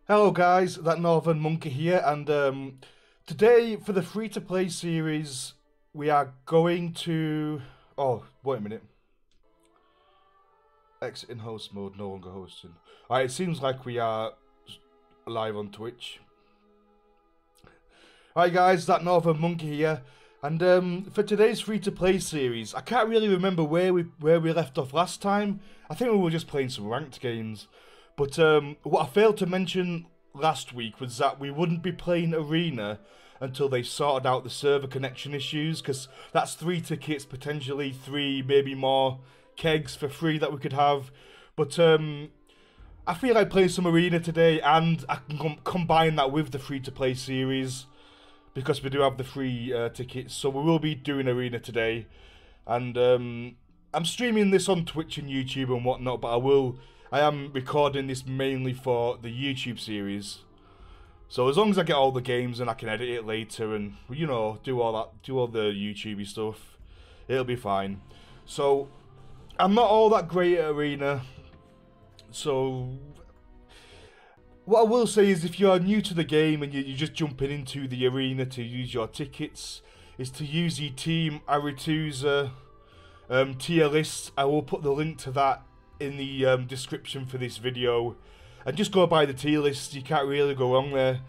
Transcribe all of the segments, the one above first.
Hello guys, that Northern Monkey here, and today for the free-to-play series we are going to... Oh, wait a minute. Exit in host mode, no longer hosting. Alright, it seems like we are live on Twitch. Alright guys, that Northern Monkey here, and for today's free-to-play series, I can't really remember where we left off last time. I think we were just playing some ranked games. But what I failed to mention last week was that we wouldn't be playing Arena until they sorted out the server connection issues, because that's 3 tickets, potentially 3, maybe more kegs for free that we could have. But I feel like playing some Arena today, and I can combine that with the free-to-play series, because we do have the free tickets. So we will be doing Arena today, and I'm streaming this on Twitch and YouTube and whatnot, but I am recording this mainly for the YouTube series. So as long as I get all the games and I can edit it later and, you know, do all the YouTubey stuff, it'll be fine. So I'm not all that great at Arena. So what I will say is, if you are new to the game and you're just jumping into the Arena to use your tickets, is to use the Team Aretusa tier list. I will put the link to that in the description for this video, and just go by the tier list. You can't really go wrong there.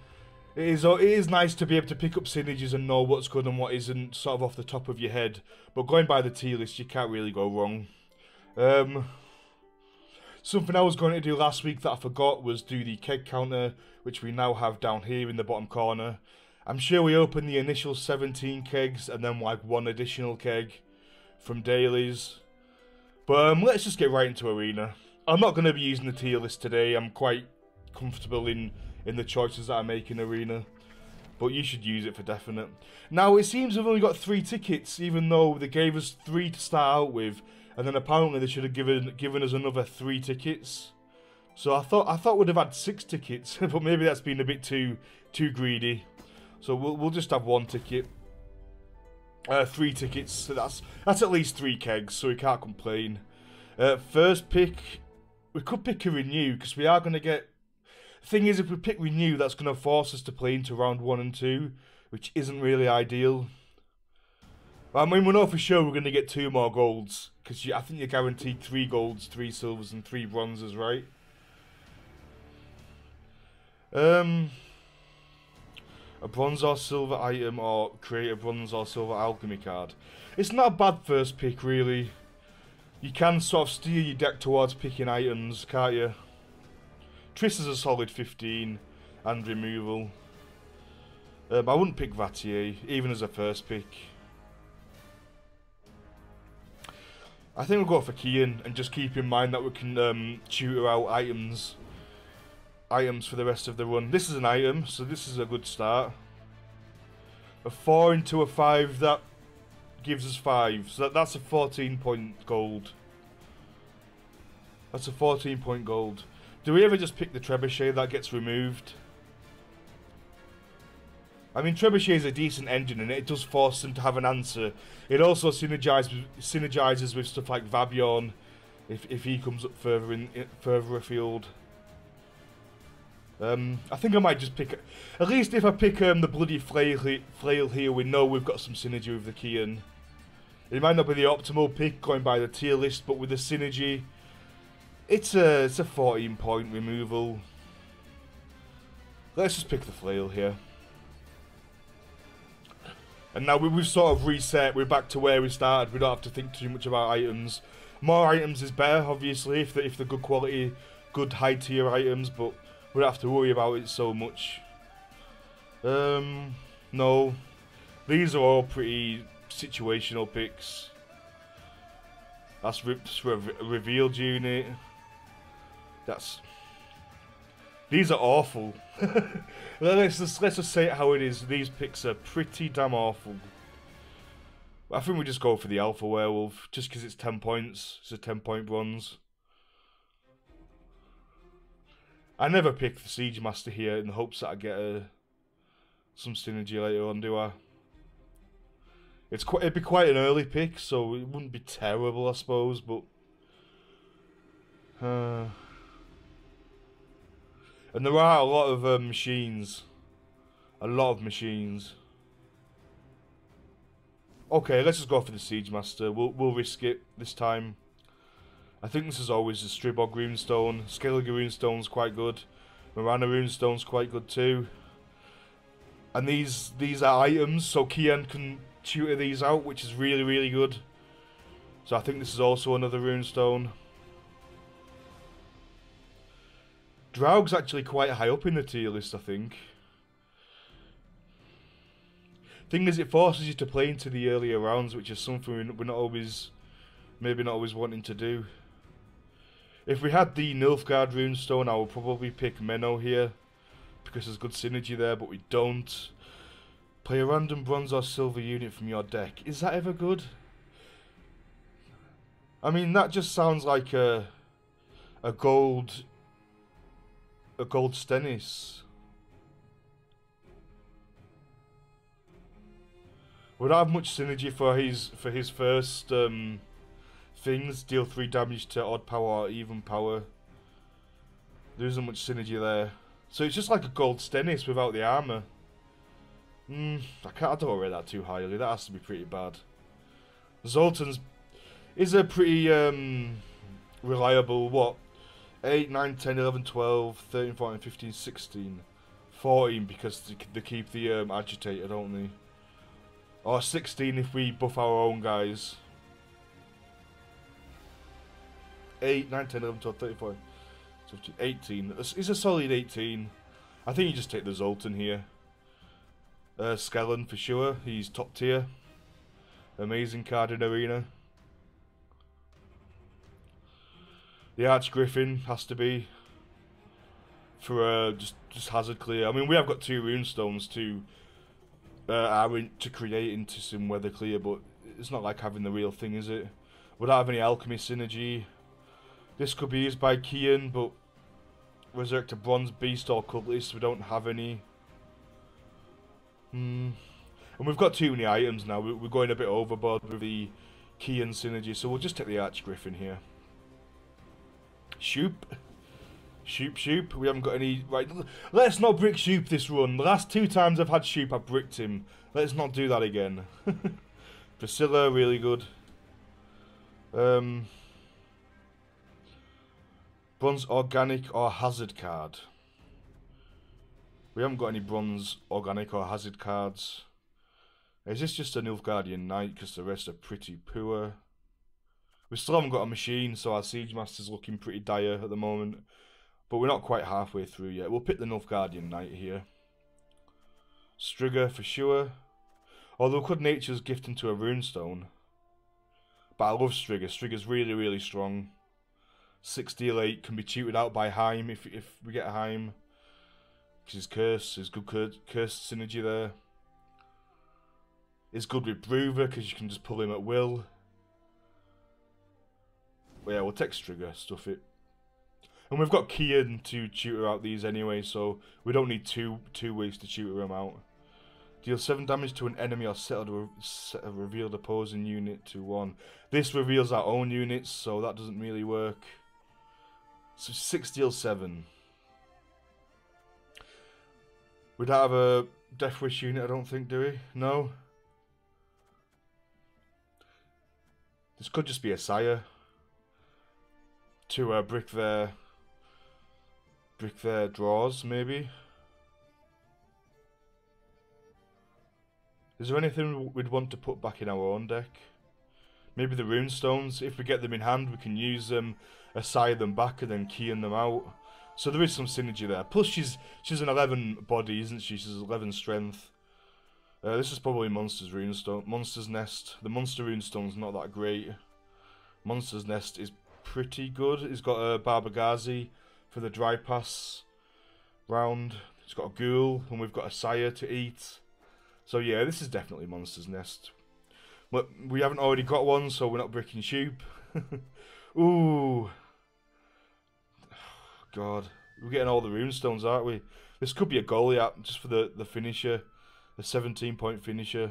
It is nice to be able to pick up synergies and know what's good and what isn't, sort of off the top of your head, but going by the tier list you can't really go wrong. Something I was going to do last week that I forgot was do the keg counter, which we now have down here in the bottom corner. I'm sure we opened the initial 17 kegs and then like 1 additional keg from dailies. But let's just get right into Arena. I'm not going to be using the tier list today. I'm quite comfortable in the choices that I make in Arena. But you should use it for definite. Now, it seems we've only got 3 tickets, even though they gave us 3 to start out with. And then apparently they should have given us another 3 tickets. So I thought we'd have had 6 tickets. But maybe that's been a bit too greedy. So we'll just have 1 ticket. 3 tickets, so that's at least 3 kegs, so we can't complain. First pick, we could pick a Renew, because we are going to get... The thing is, if we pick Renew, that's going to force us to play into round 1 and 2, which isn't really ideal. I mean, we know for sure we're going to get 2 more golds, because I think you're guaranteed 3 golds, 3 silvers and 3 bronzes, right? A bronze or silver item, or create a bronze or silver alchemy card. It's not a bad first pick, really. You can sort of steer your deck towards picking items, can't you? Triss is a solid 15 and removal. I wouldn't pick Vatier, even as a first pick. I think we'll go for Kian, and just keep in mind that we can tutor out items for the rest of the run. This is an item, so this is a good start. A 4 into a 5, that gives us 5, so that's a 14-point gold. That's a 14-point gold. Do we ever just pick the Trebuchet that gets removed? I mean, Trebuchet is a decent engine and it does force them to have an answer. It also synergizes with stuff like Vabion if he comes up further afield. I think I might just pick... At least if I pick the bloody flail here, we know we've got some synergy with the Kian. It might not be the optimal pick going by the tier list, but with the synergy, it's a 14-point removal. Let's just pick the flail here. And now we've sort of reset, we're back to where we started, we don't have to think too much about items. More items is better, obviously, if they're good quality, good high tier items, but we don't have to worry about it so much. No. These are all pretty situational picks. That's a revealed unit. These are awful. let's just say it how it is. These picks are pretty damn awful. I think we just go for the Alpha Werewolf, just because it's 10 points. It's a 10-point bronze. I never pick the Siege Master here in the hopes that I get some synergy later on, do I? It'd be quite an early pick, so it wouldn't be terrible, I suppose, but... And there are a lot of machines. A lot of machines. Okay, let's just go for the Siege Master. We'll risk it this time. I think this is always a Stribog runestone. Skellige runestone's quite good. Marana runestone's quite good too. And these are items, so Kian can tutor these out, which is really, really good. So I think this is also another runestone. Draug's actually quite high up in the tier list, I think. Thing is, it forces you to play into the earlier rounds, which is something we're not always, maybe not always wanting to do. If we had the Nilfgaard runestone, I would probably pick Menno here, because there's good synergy there, but we don't. Play a random bronze or silver unit from your deck. Is that ever good? I mean, that just sounds like a gold Stennis. Would have much synergy for his first things. Deal 3 damage to odd power or even power. There isn't much synergy there. So it's just like a gold Stennis without the armor. I don't rate that too highly. That has to be pretty bad. Zoltan's is a pretty reliable, what? 8, 9, 10, 11, 12, 13, 14, 15, 16. 14 because they keep the agitator, don't they? Or 16 if we buff our own guys. 8, 9, 10, 11, 12, 13, 14, 15, 18. It's a solid 18. I think you just take the Zoltan here. Skellen for sure. He's top tier. Amazing card in Arena. The Archgriffin has to be for just hazard clear. I mean, we have got 2 runestones to create into some weather clear, but it's not like having the real thing, is it? Without having any alchemy synergy. This could be used by Kian, but resurrect a bronze beast or cultist. We don't have any. And we've got too many items now. We're going a bit overboard with the Kian synergy, so we'll just take the Archgriffin here. Shoop. We haven't got any... Right, let's not brick Shoop this run. The last 2 times I've had Shoop, I've bricked him. Let's not do that again. Priscilla, really good. Bronze Organic or Hazard card. We haven't got any Bronze Organic or Hazard cards. Is this just a Nilfgaardian Knight because the rest are pretty poor? We still haven't got a machine, so our Siege Master's looking pretty dire at the moment. But we're not quite halfway through yet. We'll pick the Nilfgaardian Knight here. Striga for sure. Although could Nature's gift into a runestone. But I love Striga. Striga's really, really strong. 6 deal 8 can be tutored out by Heim if we get a Heim. Because his curse, his good curse synergy there. It's good with Bruver because you can just pull him at will. Well, yeah, we'll take Striga, stuff it. And we've got Kian to tutor out these anyway, so we don't need two ways to tutor them out. Deal 7 damage to an enemy or set a revealed opposing unit to 1. This reveals our own units, so that doesn't really work. So 6 deal 7. We don't have a Death Wish unit, I don't think, do we? No? This could just be a Sire. To brick their draws, maybe. Is there anything we'd want to put back in our own deck? Maybe the runestones. If we get them in hand, we can use them, assign them back, and then keying them out. So there is some synergy there. Plus, she's an 11 body, isn't she? She's 11 strength. This is probably Monster's runestone. Monster's Nest. The Monster runestone's not that great. Monster's Nest is pretty good. It's got a Barbagazi for the dry pass round. It's got a Ghoul, and we've got a Sire to eat. So yeah, this is definitely Monster's Nest. But we haven't already got one, so we're not bricking Shoop. Ooh. God. We're getting all the runestones, aren't we? This could be a Goliath, just for the finisher. A 17-point finisher.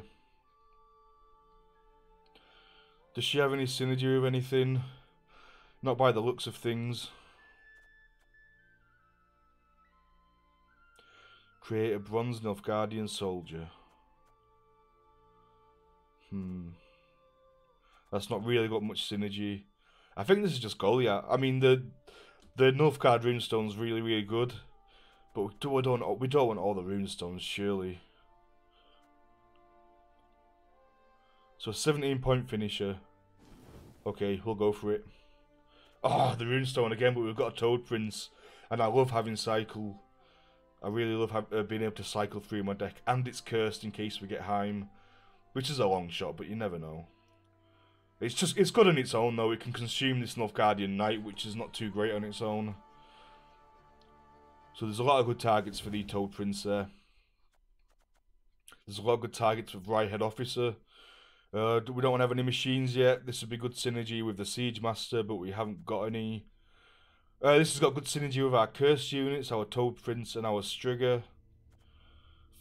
Does she have any synergy with anything? Not by the looks of things. Create a bronze Nilfgaardian soldier. That's not really got much synergy. I think this is just Goliath. I mean, the Nilfgaard runestone's really good, but we don't want all the runestones, surely. So 17-point finisher. Okay, we'll go for it. Oh, the runestone again, but we've got a Toad Prince, and I love having cycle. I really love being able to cycle through my deck, and it's cursed in case we get Heim, which is a long shot, but you never know. It's good on its own though. It can consume this Nilfgaardian Knight, which is not too great on its own. So there's a lot of good targets for the Toad Prince there. There's a lot of good targets with Right Head Officer. We don't have any machines yet. This would be good synergy with the Siege Master, but we haven't got any. This has got good synergy with our Cursed units, our Toad Prince and our Strigger.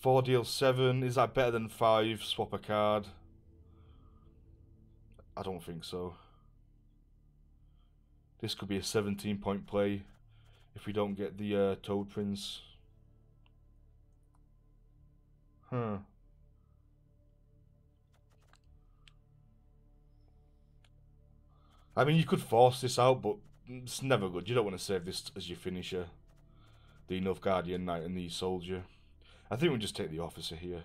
4 deal 7. Is that better than 5? Swap a card. I don't think so. This could be a 17-point play if we don't get the Toad Prince. I mean, you could force this out, but it's never good. You don't want to save this as your finisher. The Nilfgaardian Knight and the Soldier. I think we'll just take the Officer here.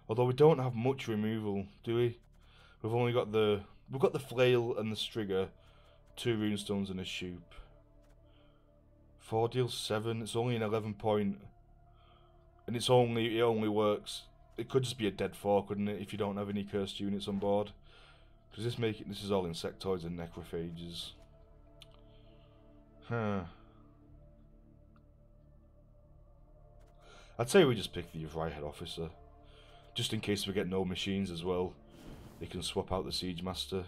Although we don't have much removal, do we? We've only got the... We've got the Flail and the Strigger. 2 runestones and a Shoop. 4 deal 7. It's only an 11-point. And it only works. It could just be a dead 4, couldn't it? If you don't have any cursed units on board. Does this make it? This is all insectoids and necrophages. I'd say we just pick the Right Head Officer. Just in case we get no machines as well. They can swap out the Siege Master.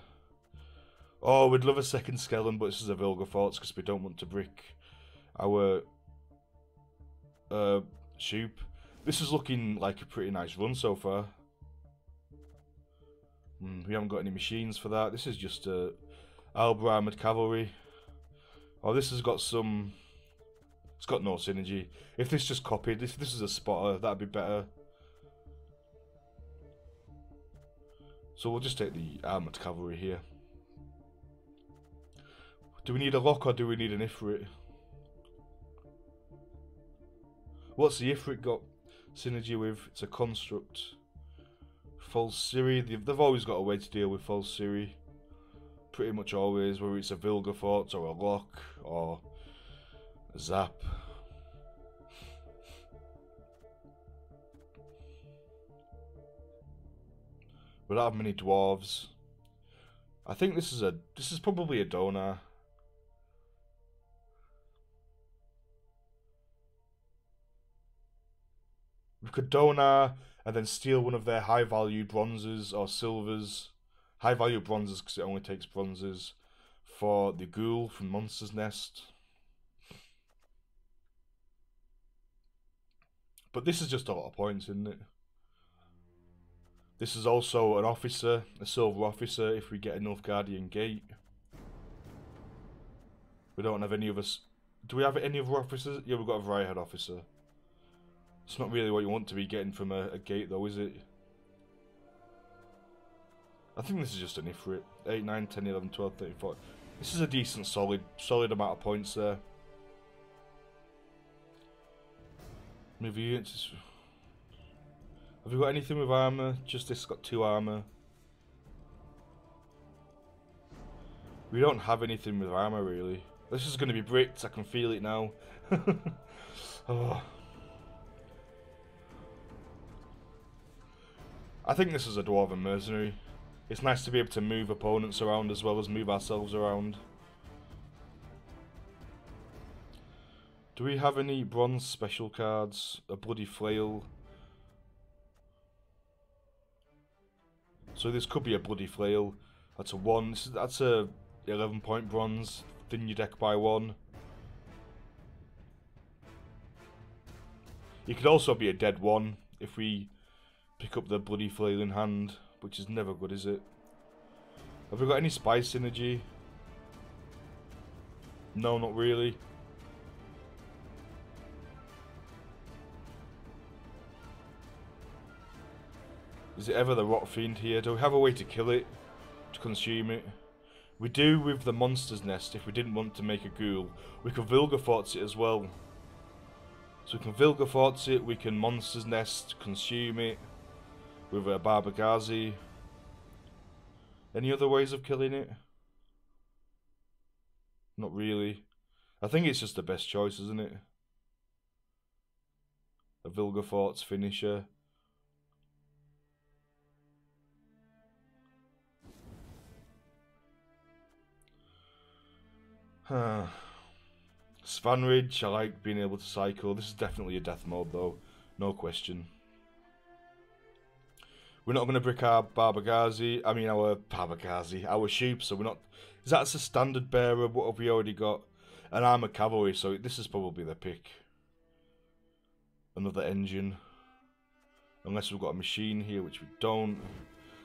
Oh, we'd love a second Skellen, but this is a Vilgefortz because we don't want to brick our Shoop. This is looking like a pretty nice run so far. We haven't got any machines for that. This is just Alba Armoured Cavalry. Oh, this has got some... It's got no synergy. If this just copied, if this is a spotter, that'd be better. So we'll just take the Armoured Cavalry here. Do we need a lock or do we need an Ifrit? What's the Ifrit got synergy with? It's a construct. False Siri. They've always got a way to deal with False Siri. Pretty much always, whether it's a Vilgefortz or a lock or a zap. We don't have many dwarves. I think this is probably a Donar. We could Donar and then steal one of their high value bronzes or silvers. High value bronzes because it only takes bronzes for the ghoul from Monster's Nest. But this is just a lot of points, isn't it? This is also an officer, a silver officer if we get a Nilfgaardian Gate. We don't have any of us. Do we have any other officers? Yeah, we've got a Right Head Officer. It's not really what you want to be getting from a gate though, is it? I think this is just an Ifrit. 8, 9, 10, 11, 12, 13, 14. This is a decent solid amount of points there. Move units. Have we got anything with armour? Just this got 2 armour. We don't have anything with armour really. This is going to be bricked, I can feel it now. Oh. I think this is a Dwarven Mercenary. It's nice to be able to move opponents around as well as move ourselves around. Do we have any bronze special cards? A Bloody Flail. So this could be a Bloody Flail. That's a 1. That's a 11-point bronze. Thin your deck by 1. It could also be a dead 1 if we pick up the Bloody Flail in hand, which is never good, is it? Have we got any spy synergy? No, not really. Is it ever the Rot Fiend here? Do we have a way to kill it? To consume it? We do with the Monster's Nest if we didn't want to make a ghoul. We could Vilgefortz it as well. So we can Vilgefortz it, we can Monster's Nest, consume it with a Barbagazi. Any other ways of killing it? Not really. I think it's just the best choice, isn't it? A Vilgefortz finisher. Svanridge, I like being able to cycle. This is definitely a death mode though, no question. We're not going to brick our Barbagazi, our sheep, so we're not... Is that a standard bearer? What have we already got? An armored cavalry, so this is probably the pick. Another engine. Unless we've got a machine here, which we don't.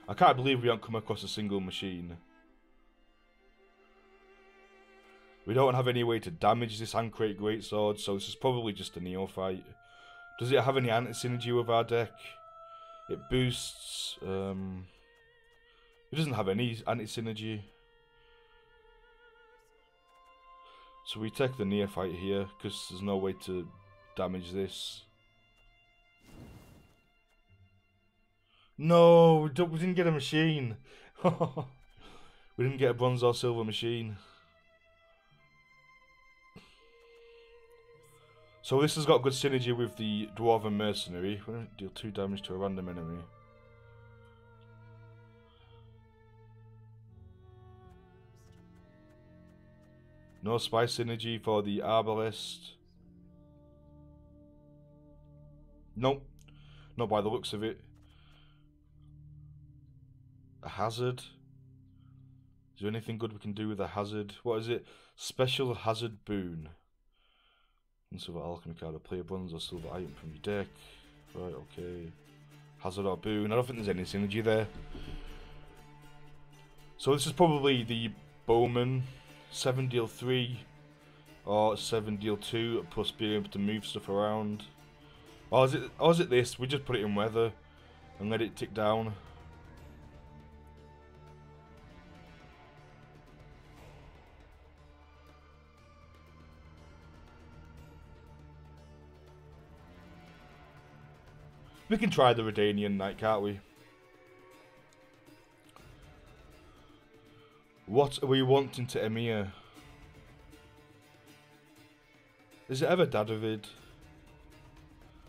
I can't believe we haven't come across a single machine. We don't have any way to damage this Handcrate Greatsword, so this is probably just a neophyte. Does it have any anti-synergy with our deck? It boosts... it doesn't have any anti-synergy. So we take the neophyte here, because there's no way to damage this. No, we didn't get a machine. We didn't get a bronze or silver machine. So this has got good synergy with the Dwarven Mercenary. We don't deal 2 damage to a random enemy. No spy synergy for the Arbalest. Nope. Not by the looks of it. A hazard. Is there anything good we can do with a hazard? What is it? Special hazard boon. And silver alchemy card, a player bronze or silver item from your deck. Right, okay. Hazard or boon. I don't think there's any synergy there. So this is probably the Bowman 7 deal 3 or 7 deal 2 plus being able to move stuff around. Or is it this? We just put it in weather and let it tick down. We can try the Redanian Knight, can't we? What are we wanting to Emir? Is it ever Dadovid?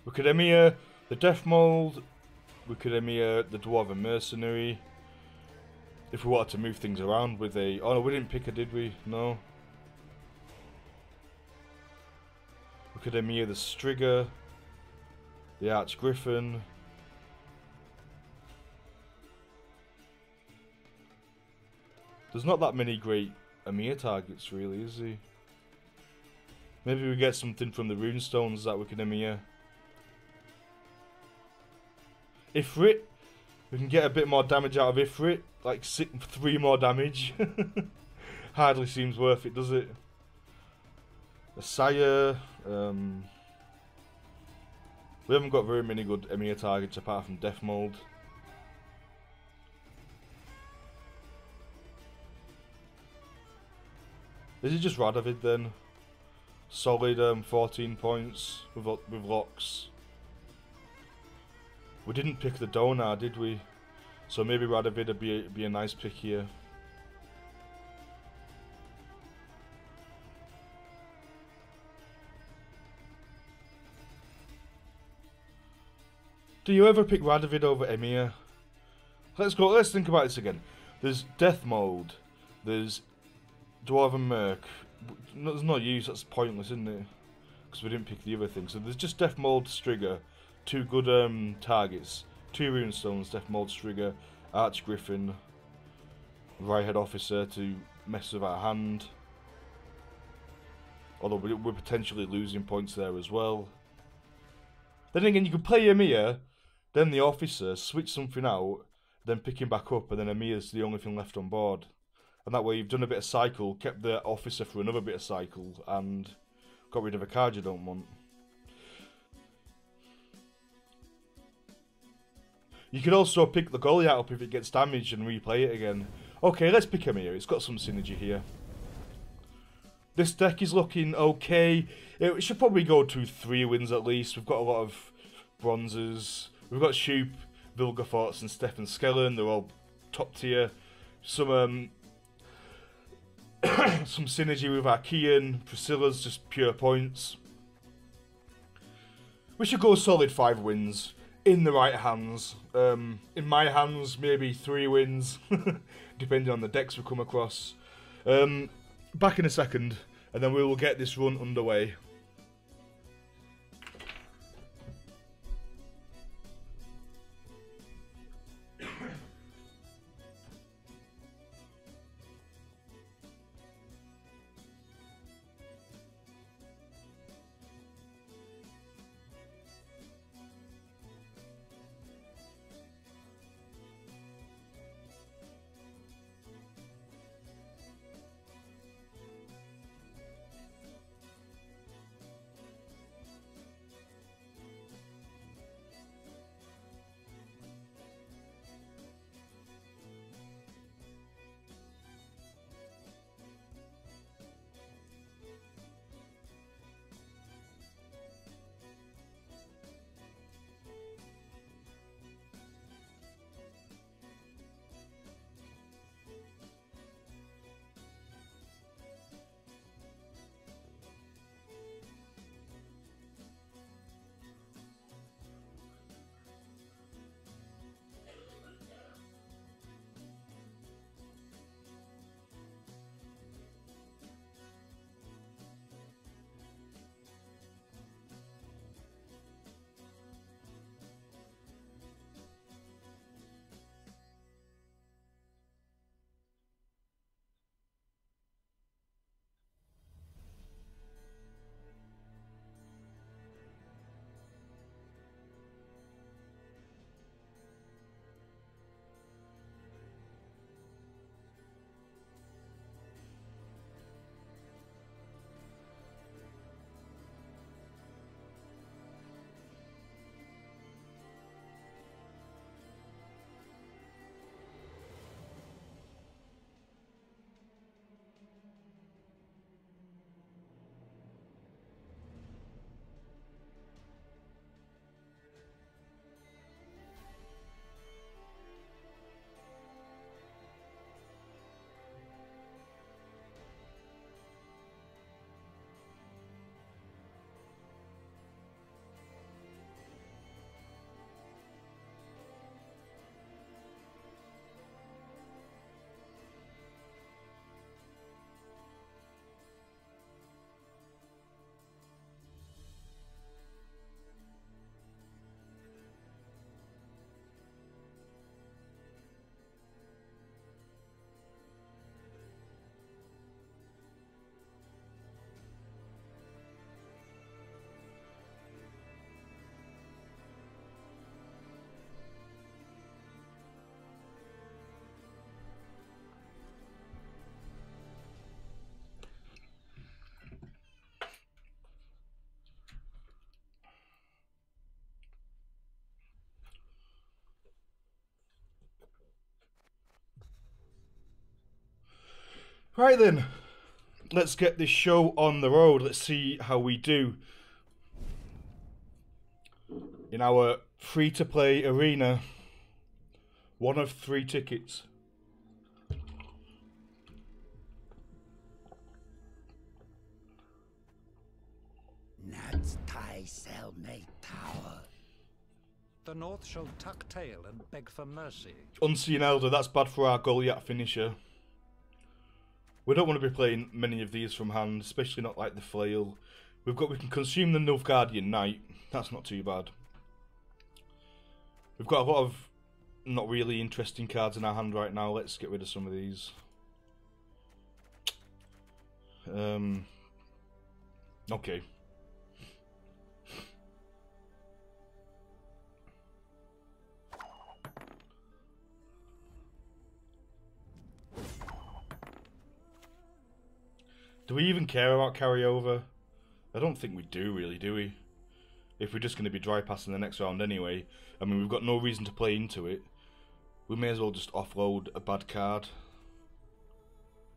We could Emir the Death Mold. We could Emir the Dwarven Mercenary. If we wanted to move things around with a... Oh no, we didn't pick her, did we? No. We could Emir the Striga. The Archgriffin. There's not that many great Emir targets, really, is there? Maybe we get something from the runestones that we can Emir. Ifrit. We can get a bit more damage out of Ifrit. Like 3 more damage. Hardly seems worth it, does it? A Sire. We haven't got very many good Emir targets apart from Death Mold. Is it just Radovid then? Solid 14 points with locks. We didn't pick the Donar, did we? So maybe Radovid would be a nice pick here. Do you ever pick Radovid over Emir? Let's think about this again. There's Death Mode. There's Dwarven Merc. There's no use, that's pointless, isn't it? Because we didn't pick the other thing. So there's just Death Mold, Striga. 2 good targets. 2 runestones, Death Mold, Striga, Archgriffin, Right-Head Officer to mess with our hand. Although we're potentially losing points there as well. Then again, you could play Emir, then the Officer, switch something out, then pick him back up, and then Emir's the only thing left on board. And that way you've done a bit of cycle, kept the Officer for another bit of cycle, and got rid of a card you don't want. You could also pick the Goliath up if it gets damaged and replay it again. Okay, let's pick him here. It's got some synergy here. This deck is looking okay. It should probably go to 3 wins at least. We've got a lot of bronzes. We've got Shoop, Vilgefortz, and Stefan Skellen. They're all top tier. Some some synergy with Archean. Priscilla's just pure points. We should go a solid 5 wins in the right hands. In my hands, maybe 3 wins, depending on the decks we come across. Back in a second, and then we will get this run underway. Right then, let's get this show on the road. Let's see how we do in our free-to-play arena. 1 of 3 tickets. Nad's tie cellmate tower. The North shall tuck tail and beg for mercy. Unseen Elder, that's bad for our Goliath finisher. We don't want to be playing many of these from hand, especially not like the Flail. We can consume the Nilfgaardian Knight. That's not too bad. We've got a lot of not really interesting cards in our hand right now. Let's get rid of some of these. Okay. Do we even care about carryover? I don't think we do really, do we? if we're just going to be dry passing the next round anyway. I mean, we've got no reason to play into it. We may as well just offload a bad card.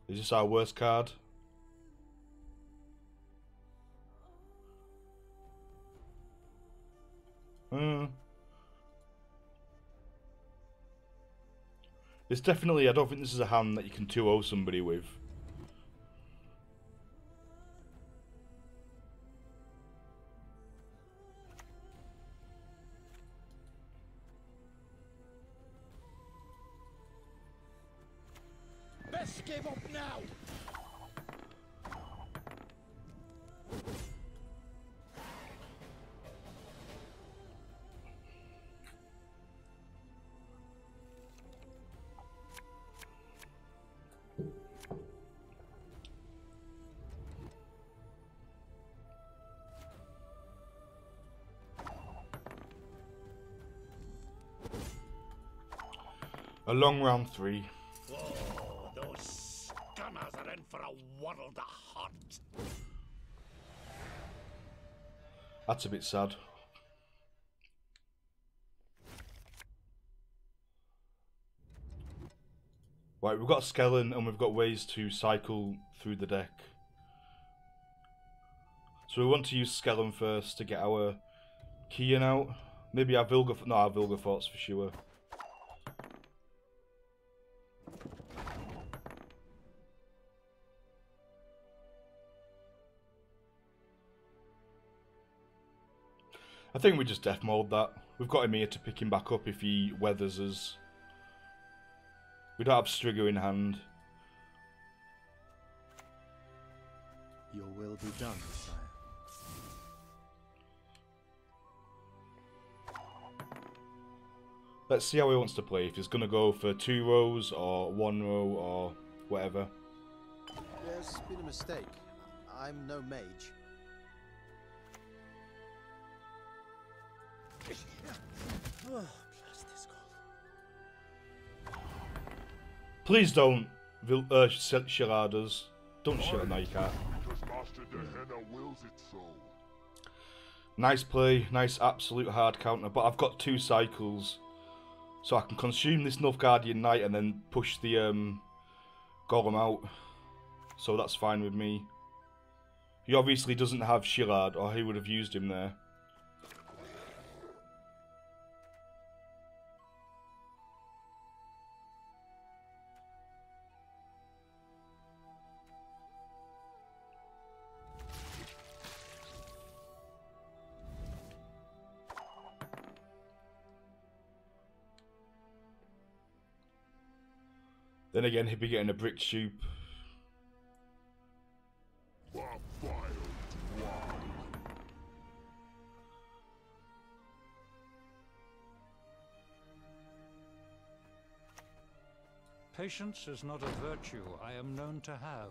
Is this our worst card? It's definitely, I don't think this is a hand that you can 2-0 somebody with. Best give up now. A long round 3. Oh, those scanners are in for a world of hunt. That's a bit sad. Right, we've got a skeleton and we've got ways to cycle through the deck. So we want to use skeleton first to get our key in out. Maybe our Vilga, no, our Vilga forts for sure. I think we just death mold that. We've got him here to pick him back up if he weathers us. We don't have Striga in hand. Your will be done, sire. Let's see how he wants to play. If he's going to go for 2 rows or 1 row or whatever. There's been a mistake. I'm no mage. Oh, blast this cold. Please don't shillard us. Don't shillard, no you can't. Nice play, nice absolute hard counter, but I've got 2 cycles. So I can consume this Nilfgaardian Knight and then push the Golem out. So that's fine with me. He obviously doesn't have Shillard, or he would have used him there. Then again, he'd be getting a brick shoop. Patience is not a virtue I am known to have.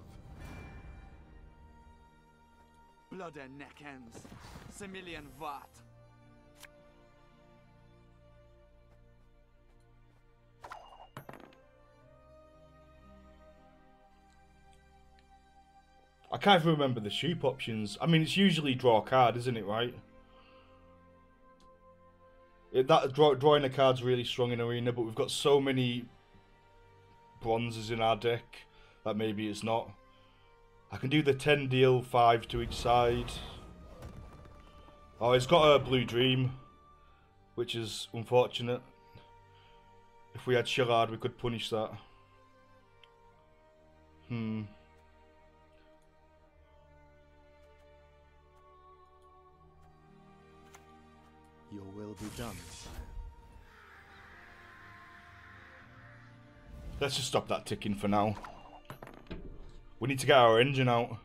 Blood and neck ends. Semillion Watt. I can't even remember the shoop options. I mean, it's usually draw a card, isn't it, right? Drawing a card's really strong in Arena, but we've got so many bronzes in our deck that maybe it's not. I can do the 10 deal, 5 to each side. Oh, it's got a Blue Dream, which is unfortunate. If we had Shillard, we could punish that. Your will be done, sire. Let's just stop that ticking for now. We need to get our engine out.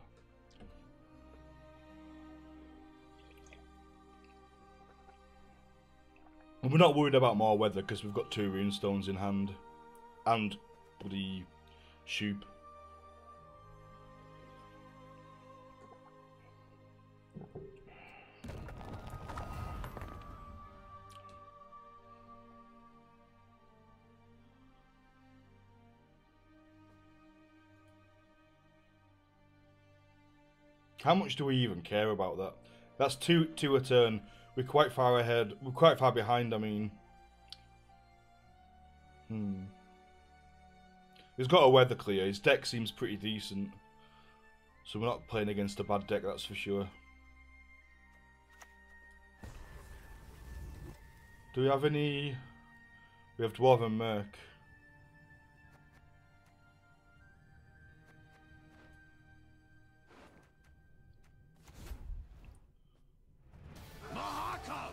And we're not worried about more weather because we've got 2 runestones in hand. And bloody shoop. How much do we even care about that? That's two a turn. We're quite far ahead. We're quite far behind, I mean. He's got a weather clear. His deck seems pretty decent. So we're not playing against a bad deck, that's for sure. Do we have any... We have Dwarven Merc. Mahakam!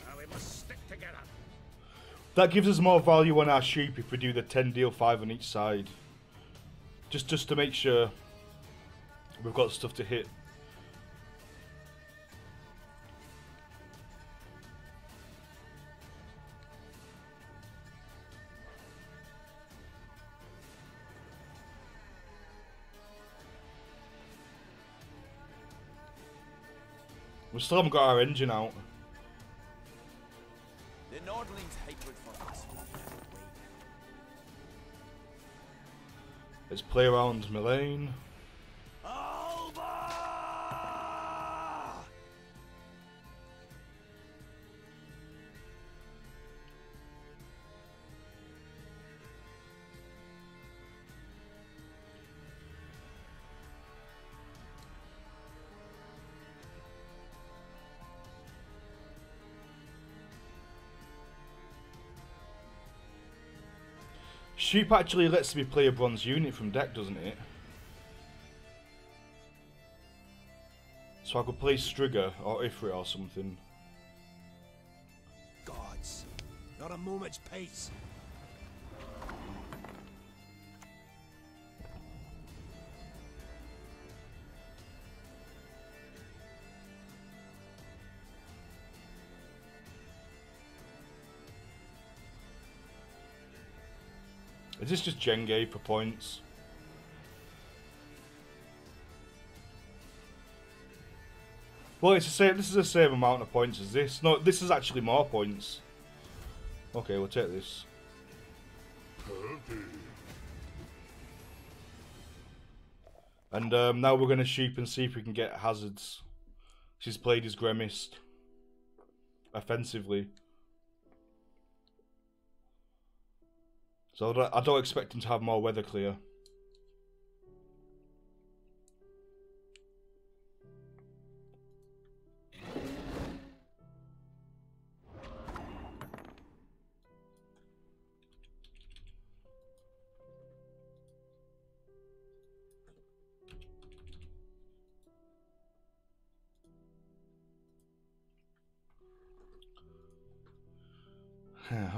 Now we must stick together. That gives us more value on our sheep if we do the 10 deal 5 on each side. Just to make sure we've got stuff to hit. We still haven't got our engine out. The Nordling's hatred for us. Let's play around Milane. Alba! Sheep actually lets me play a bronze unit from deck, doesn't it? So I could play Striga or Ifrit or something. Gods, not a moment's peace. Is this just Jenge for points? Well, it's the same. This is the same amount of points as this. No, this is actually more points. Okay, we'll take this. And now we're going to sheep and see if we can get hazards. She's played his Gremist offensively. So I don't expect him to have more weather clear.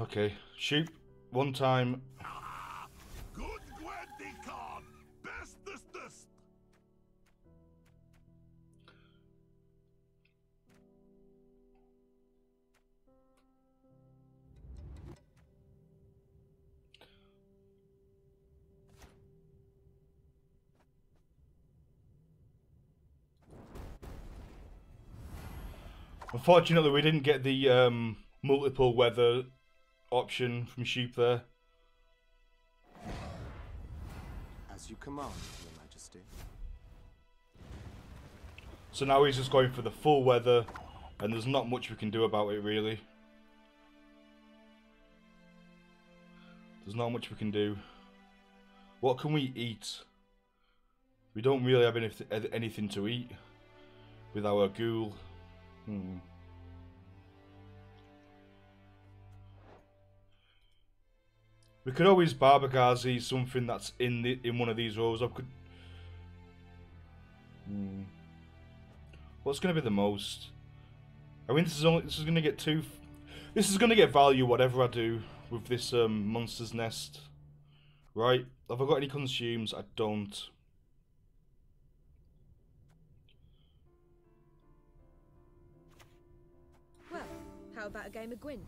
Okay, shoot one time. Good Gwendy Khan, bestest. Unfortunately, we didn't get the multiple weather option from sheep there. As you command, Your Majesty. So now he's just going for the full weather, and there's not much we can do about it, really. There's not much we can do. What can we eat? We don't really have anything to eat with our ghoul. We could always Barbagazi something that's in one of these rows. I could. What's going to be the most? I mean, this is going to get This is going to get value whatever I do with this monster's nest, right? Have I got any consumes? I don't. Well, how about a game of Gwent?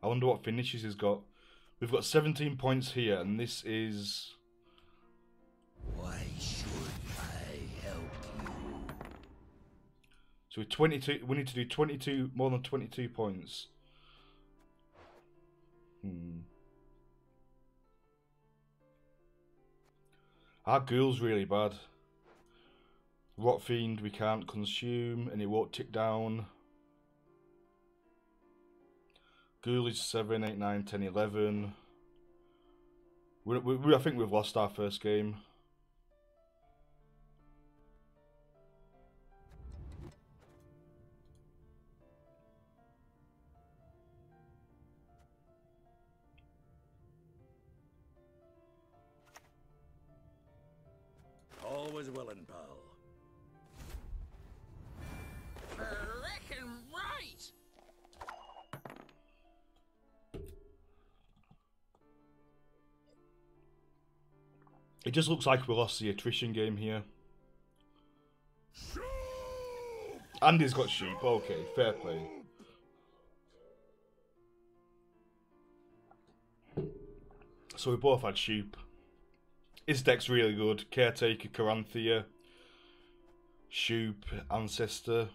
I wonder what finishes he's got. We've got 17 points here, and this is... Why should I help you? So 22. We need to do 22, more than 22 points. Our ghoul's really bad. Rot Fiend we can't consume and it won't tick down. Ghoul is 7, 8, 9, 10, 11. I think we've lost our first game. Always willing, pal. Reckon right. It just looks like we lost the attrition game here. Andy's got sheep. Okay, fair play. So we both had sheep. His deck's really good. Caretaker, Caranthea, Shoop, Ancestor.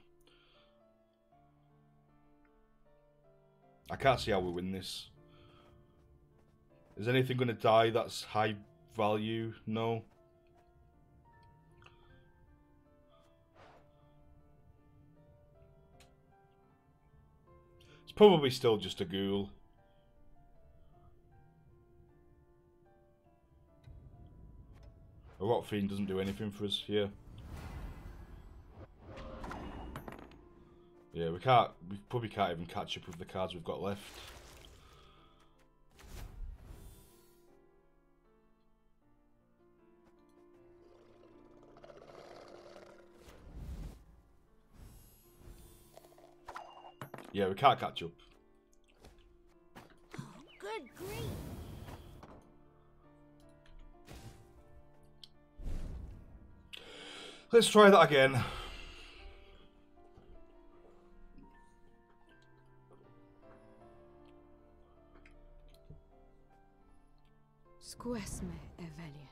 I can't see how we win this. Is anything going to die that's high value? No. It's probably still just a ghoul. A Rot Fiend doesn't do anything for us here. Yeah, we probably can't even catch up with the cards we've got left. Yeah, we can't catch up. Good grief. Let's try that again. Squesme Evelian.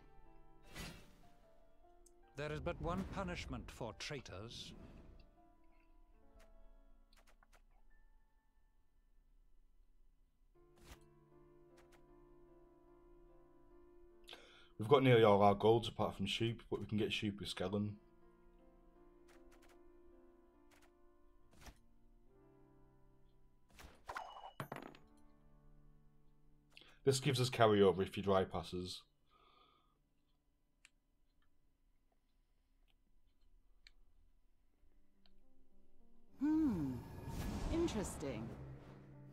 There is but one punishment for traitors. We've got nearly all our golds apart from sheep, but we can get sheep with skeleton. This gives us carryover if you dry passes. Interesting.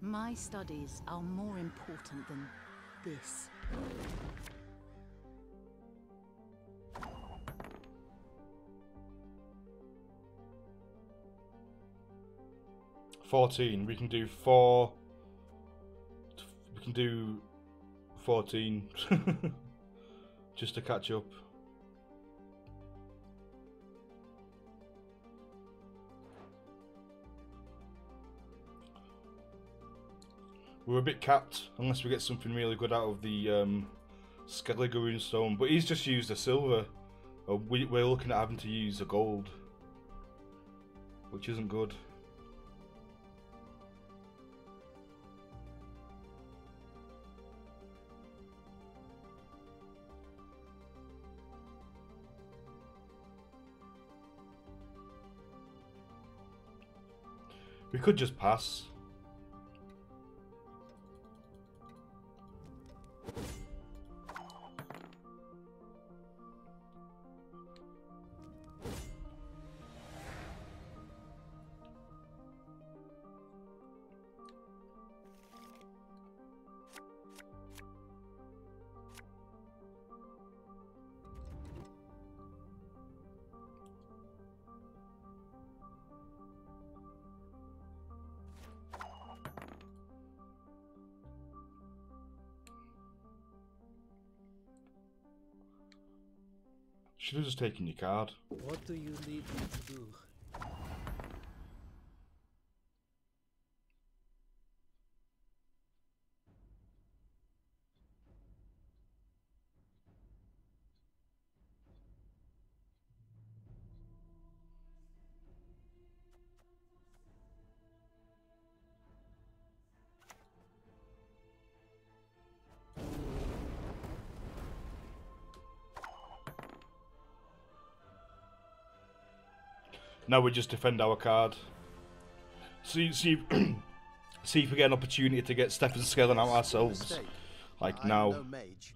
My studies are more important than this. We can do 4. We can do 14 just to catch up. We're a bit capped unless we get something really good out of the Skellige Runestone, but he's just used a silver. We're looking at having to use a gold, which isn't good. We could just pass. Should have just taken your card. What do you need me to do? Now we just defend our card. See, see if we get an opportunity to get Stefan Skellen out ourselves. Mistake. Like I'm now. no mage.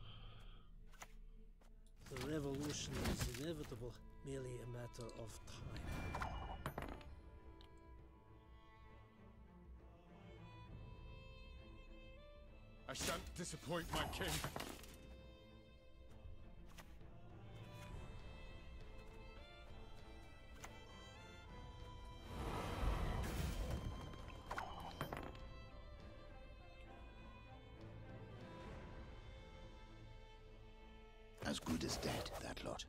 The revolution is inevitable, merely a matter of time. I shan't disappoint my king. As good as dead, that lot.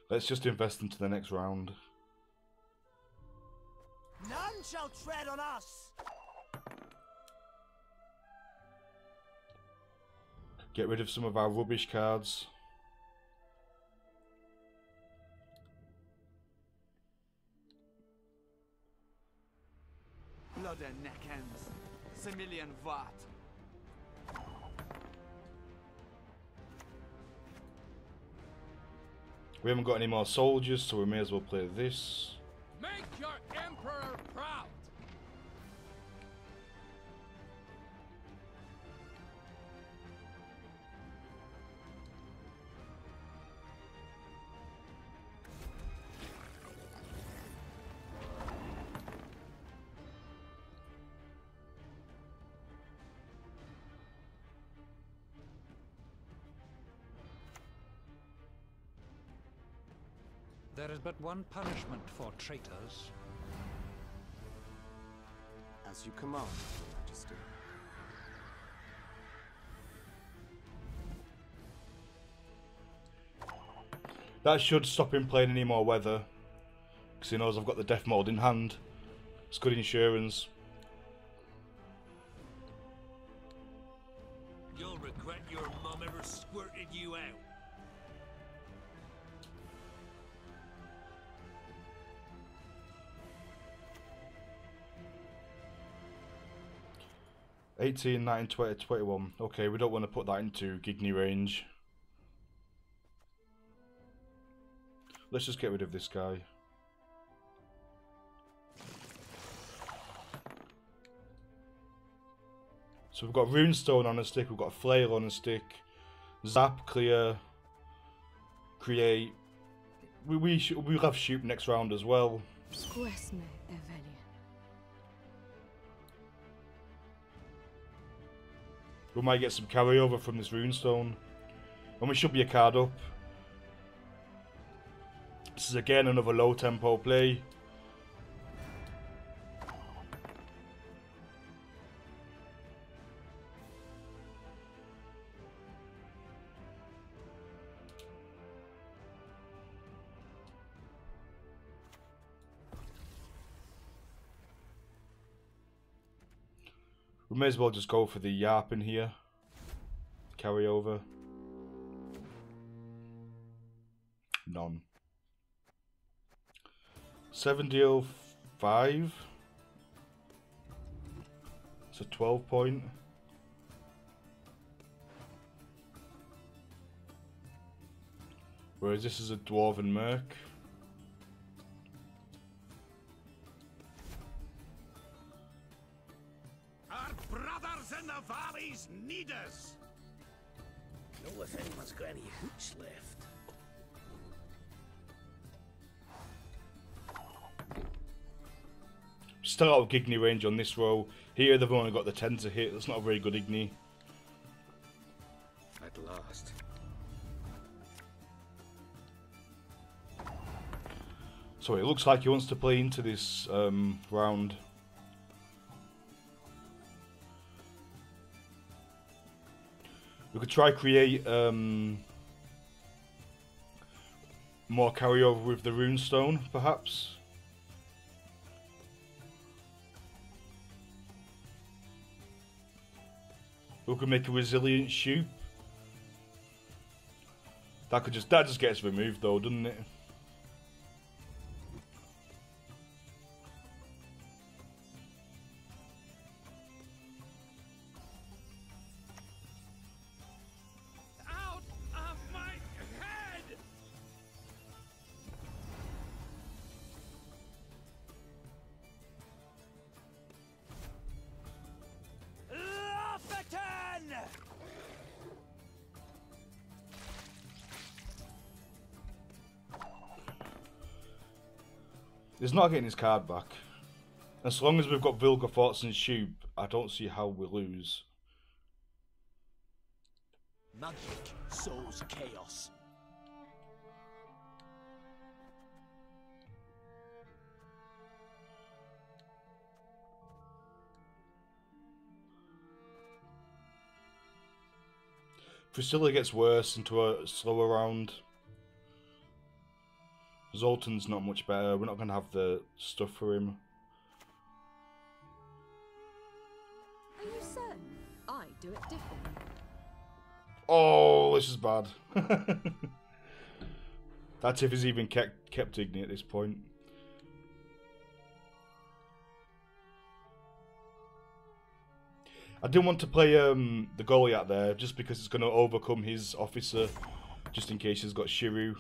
Let's just invest into the next round. None shall tread on us! Get rid of some of our rubbish cards. Blood and neck ends. Similian Vart. We haven't got any more soldiers, so we may as well play this. Make your emperor proud. There is but one punishment for traitors. As you command, Your Majesty. That should stop him playing any more weather, because he knows I've got the death mold in hand. It's good insurance. You'll regret your mum ever squirted you out. $18, $19, $20, $21. Okay, we don't want to put that into Gigny range. Let's just get rid of this guy. So we've got Runestone on a stick, we've got a Flail on a stick, Zap, Clear, Create. We'll have Shoot next round as well. Squesme, Evelian. We might get some carryover from this Runestone. And we should be a card up. This is again another low tempo play. We may as well just go for the Yarp in here. Carry over. None. 7 deal 5. It's a 12 point. Whereas this is a Dwarven Merc. Our brothers in the valleys need us. Know if anyone's got any hooch left. Still out of Igni range on this row. Here they've only got the 10 to hit. That's not a very good Igni. At last. So it looks like he wants to play into this round. We could try create more carryover with the Runestone, perhaps. We could make a Resilient Shoot. That just gets removed though, doesn't it? He's not getting his card back. As long as we've got Vilgefortz and Shoop, I don't see how we lose. Magic sows chaos. Priscilla gets worse into a slower round. Zoltan's not much better. We're not going to have the stuff for him. Are you certain? I do it differently. Oh, this is bad. That Tiff is even kept Igni at this point. I didn't want to play the Goliath there, just because it's going to overcome his officer, just in case he's got Shiru.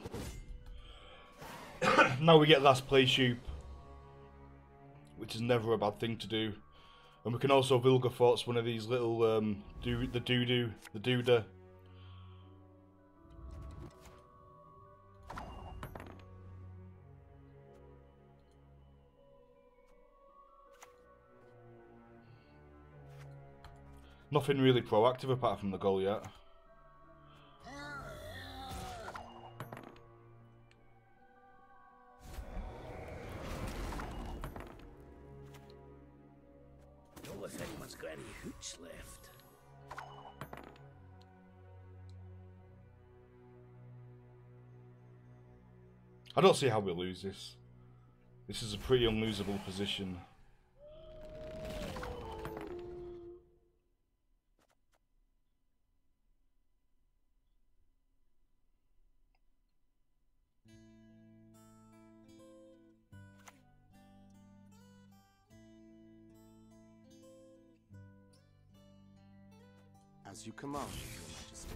Now we get last play Shoop, which is never a bad thing to do. And we can also Vilgefortz one of these little, the Doodah. Nothing really proactive apart from the Goliath. Don't know if anyone's got any hooch left. I don't see how we lose this. This is a pretty unlosable position. As you command, Your Majesty.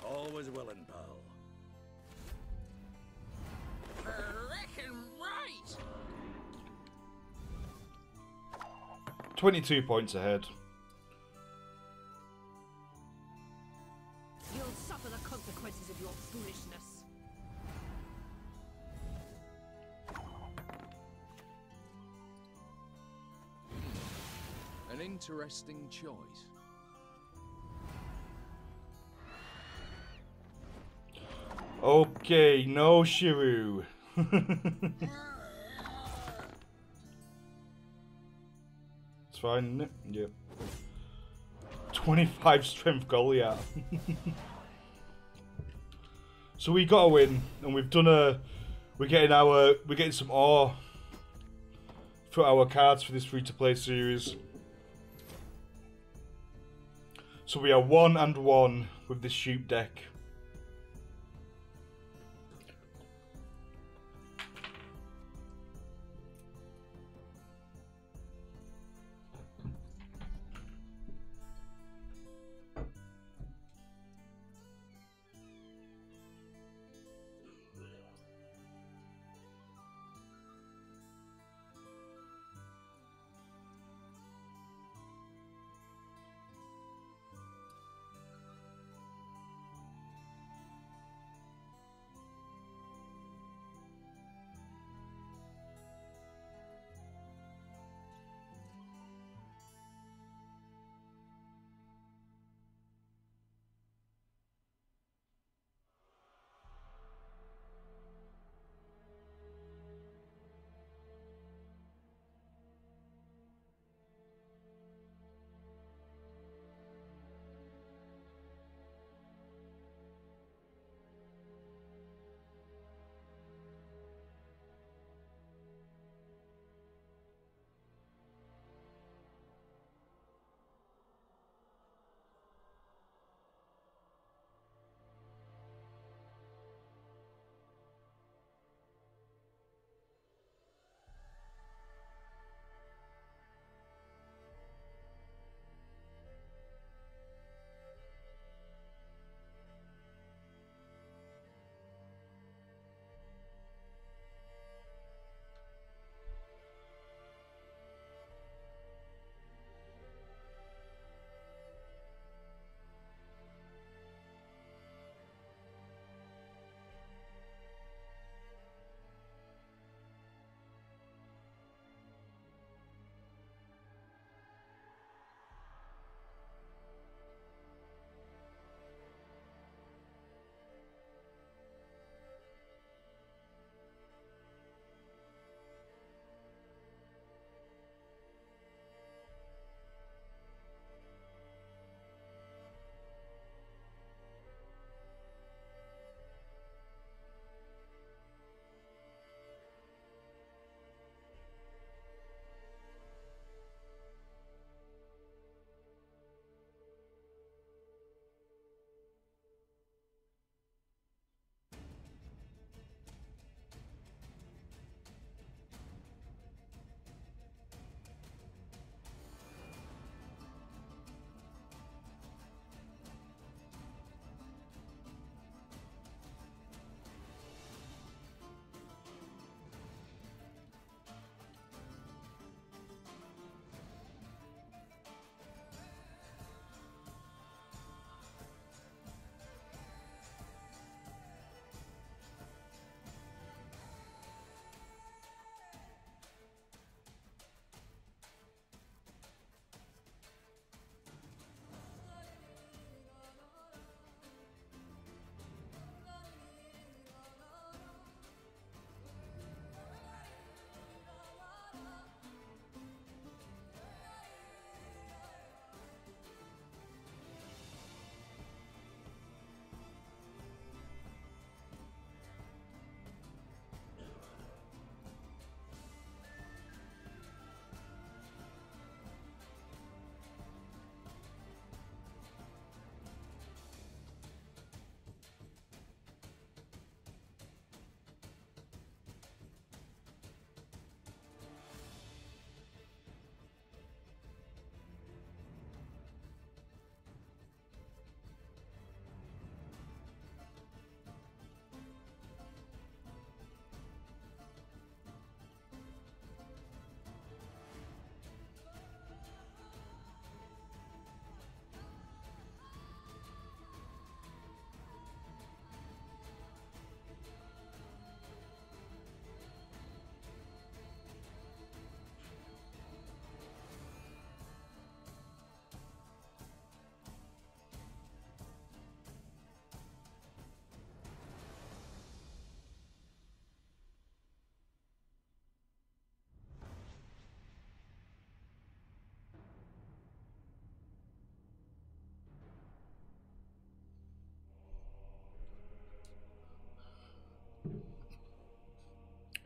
Always willing, pal. Reckon right. 22 points ahead. You'll suffer the consequences of your foolishness. An interesting choice. Okay, no Shiru. It's fine, isn't it? Yep. 25 strength Goliath. So we got a win, and we've done we're getting some ore for our cards for this free-to-play series. So we are 1-1 with this Shoop deck.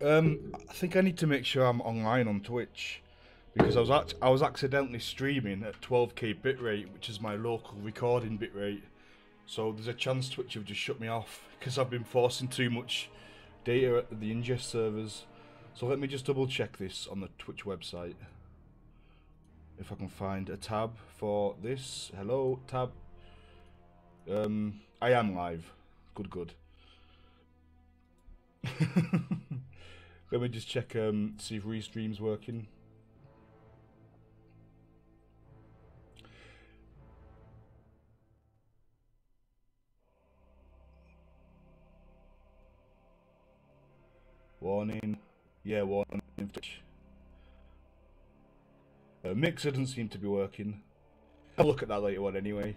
I think I need to make sure I'm online on Twitch because I was accidentally streaming at 12k bitrate, which is my local recording bitrate. So there's a chance Twitch have just shut me off because I've been forcing too much data at the ingest servers. So let me just double check this on the Twitch website. If I can find a tab for this. Hello, tab. I am live. Good. Let me just check, see if Restream's working. Warning. Yeah, warning. Mixer doesn't seem to be working. I'll look at that later on anyway.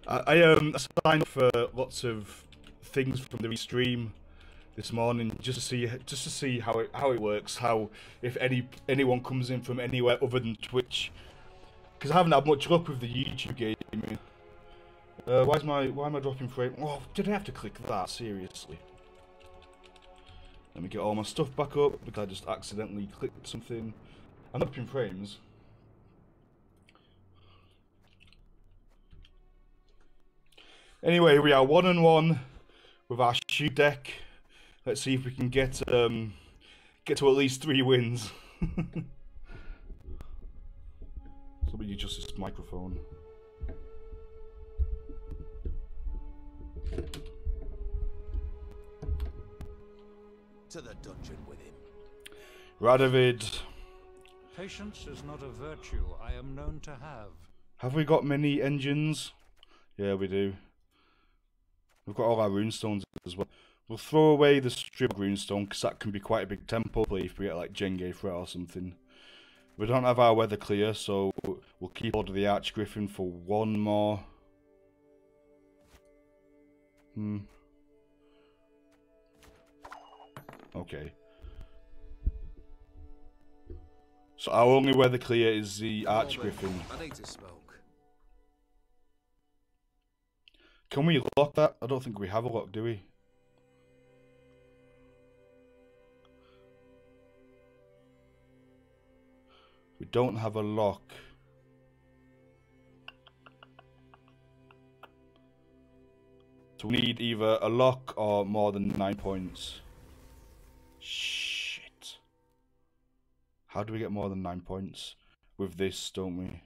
I signed up for lots of things from the Restream this morning just to see how it works, how if anyone comes in from anywhere other than Twitch, because I haven't had much luck with the YouTube gaming. Why am I dropping frame? Oh, did I have to click that? Seriously. Let me get all my stuff back up because I just accidentally clicked something. I'm not dropping frames. Anyway, we are 1-1 with our shoot deck. Let's see if we can get to at least 3 wins. Somebody adjust this microphone. To the dungeon with him. Radovid. Patience is not a virtue I am known to have. Have we got many engines? Yeah, we do. We've got all our runestones as well. We'll throw away the strip runestone because that can be quite a big tempo play if we get like Jenge threat or something. We don't have our weather clear, so we'll keep hold of the Archgriffin for 1 more. Okay. So our only weather clear is the Archgriffin. I need to smoke. Can we lock that? I don't think we have a lock, do we? We don't have a lock. So we need either a lock or more than 9 points. Shit. How do we get more than 9 points? With this, don't we?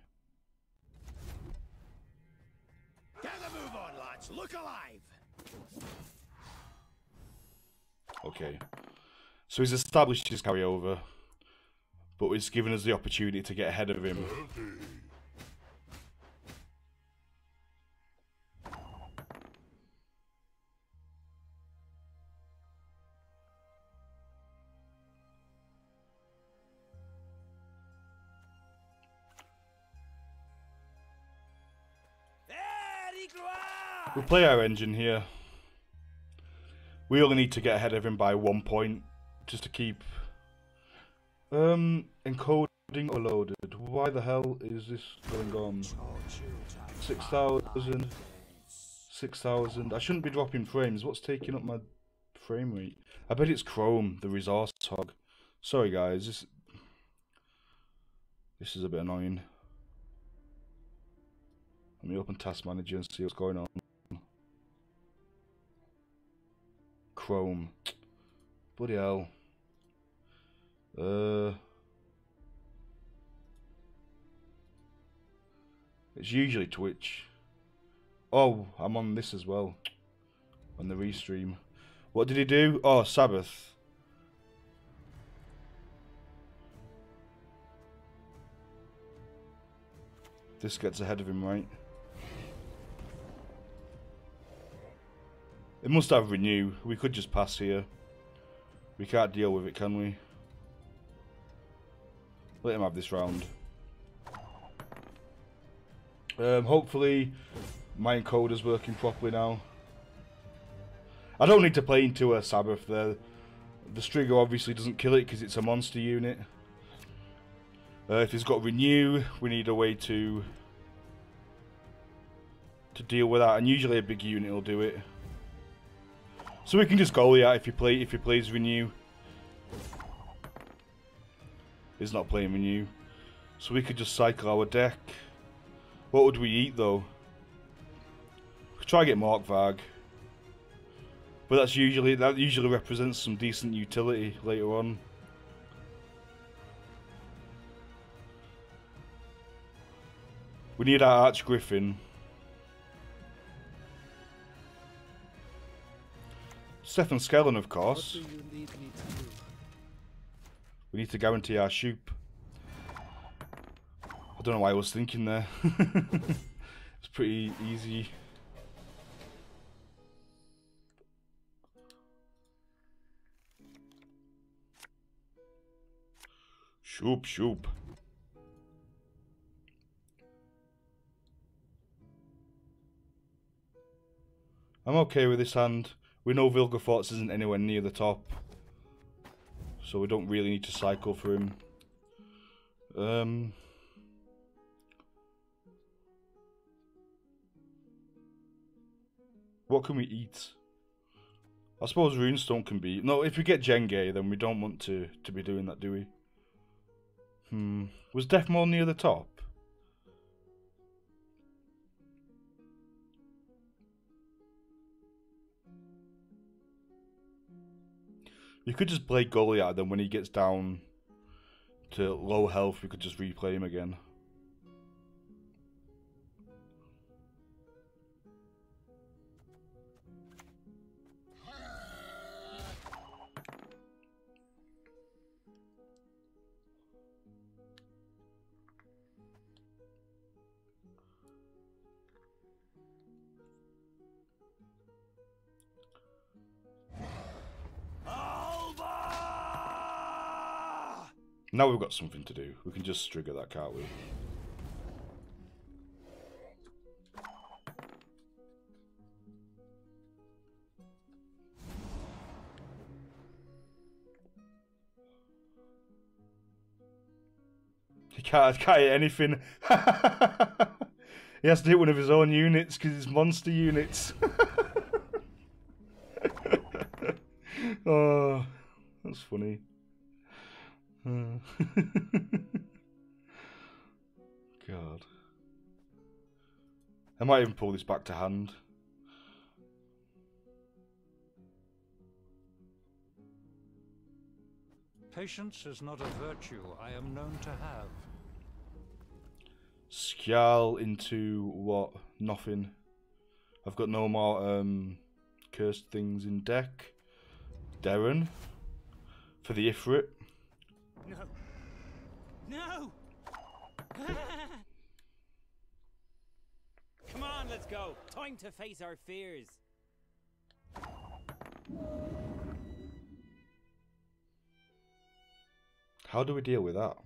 Get the move on, lads. Look alive. Okay. So he's established his carryover, but it's given us the opportunity to get ahead of him. We'll play our engine here. We only need to get ahead of him by 1 point, just to keep... encoding overloaded. Why the hell is this going on? 6,000. 6,000. I shouldn't be dropping frames. What's taking up my frame rate? I bet it's Chrome, the resource hog. Sorry guys, this is a bit annoying. Let me open Task Manager and see what's going on. Chrome. Bloody hell. It's usually Twitch. Oh, I'm on this as well. On the Restream. What did he do? Oh, Sabbath. This gets ahead of him, right? It must have renew. We could just pass here. We can't deal with it, can we? Let him have this round. Hopefully my encoder's working properly now. I don't need to play into a Sabbath there. The Strigo obviously doesn't kill it because it's a monster unit. If he's got renew, we need a way to deal with that, and usually a big unit will do it. So we can just Goliath if he plays Renew. He's not playing Renew. So we could just cycle our deck. What would we eat though? We could try to get Morkvarg. But that usually represents some decent utility later on. We need our Arch Griffin. Stefan Skellen, of course. What do you need me to do? We need to guarantee our Shoop. I don't know why I was thinking there. It's pretty easy. Shoop, Shoop. I'm okay with this hand. We know Vilgefortz isn't anywhere near the top, so we don't really need to cycle for him. What can we eat? I suppose Runestone can be... No, if we get Jenge, then we don't want to be doing that, do we? Was Deathmaw near the top? You could just play Goliath, then when he gets down to low health, we could just replay him again. Now we've got something to do. We can just trigger that, can't we? He can't hit anything. He has to hit one of his own units because it's monster units. Oh, that's funny. God. I might even pull this back to hand. Patience is not a virtue I am known to have. Skjal into what? Nothing. I've got no more cursed things in deck. Darren for the Ifrit. No. No! Come on, let's go. Time to face our fears. How do we deal with that?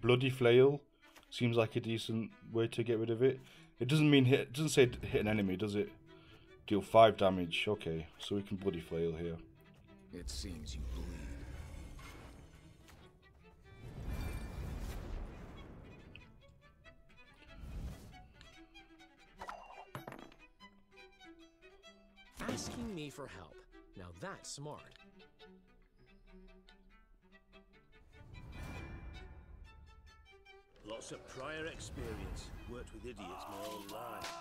Bloody flail seems like a decent way to get rid of it. It doesn't mean hit. It doesn't say hit an enemy, does it? Deal 5 damage. Okay, so we can bloody flail here. It seems you bleed. Asking me for help. Now that's smart. Lots of prior experience. Worked with idiots my whole life.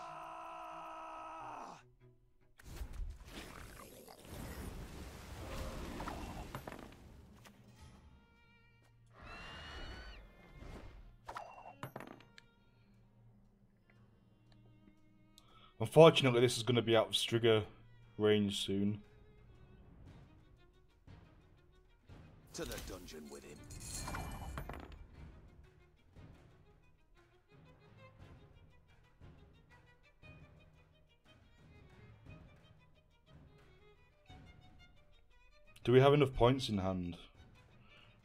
Unfortunately, this is going to be out of Strigger range soon. To the dungeon with him. Do we have enough points in hand?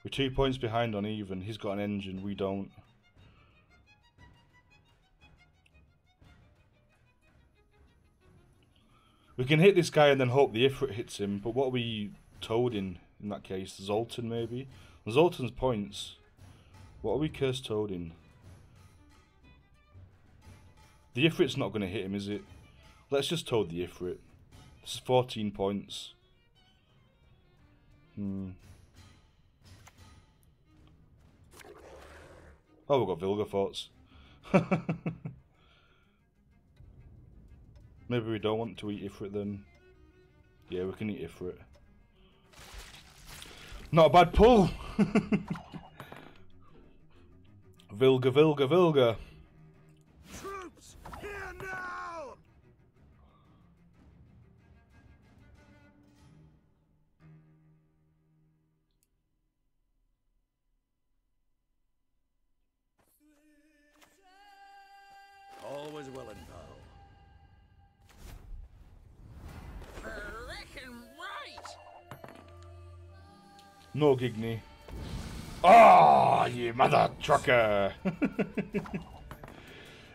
We're 2 points behind on even. He's got an engine, we don't. We can hit this guy and then hope the Ifrit hits him, but what are we toading in that case? Zoltan maybe? Zoltan's points. What are we cursed toading? The Ifrit's not going to hit him, is it? Let's just toad the Ifrit. This is 14 points. Oh, we've got Vilgaforts. Maybe we don't want to eat Ifrit then. Yeah, we can eat Ifrit. Not a bad pull! Vilga, Vilga, Vilga. Troops, here now! Always willing, pal. Reckon right. No Gigny. Ah, you mother trucker!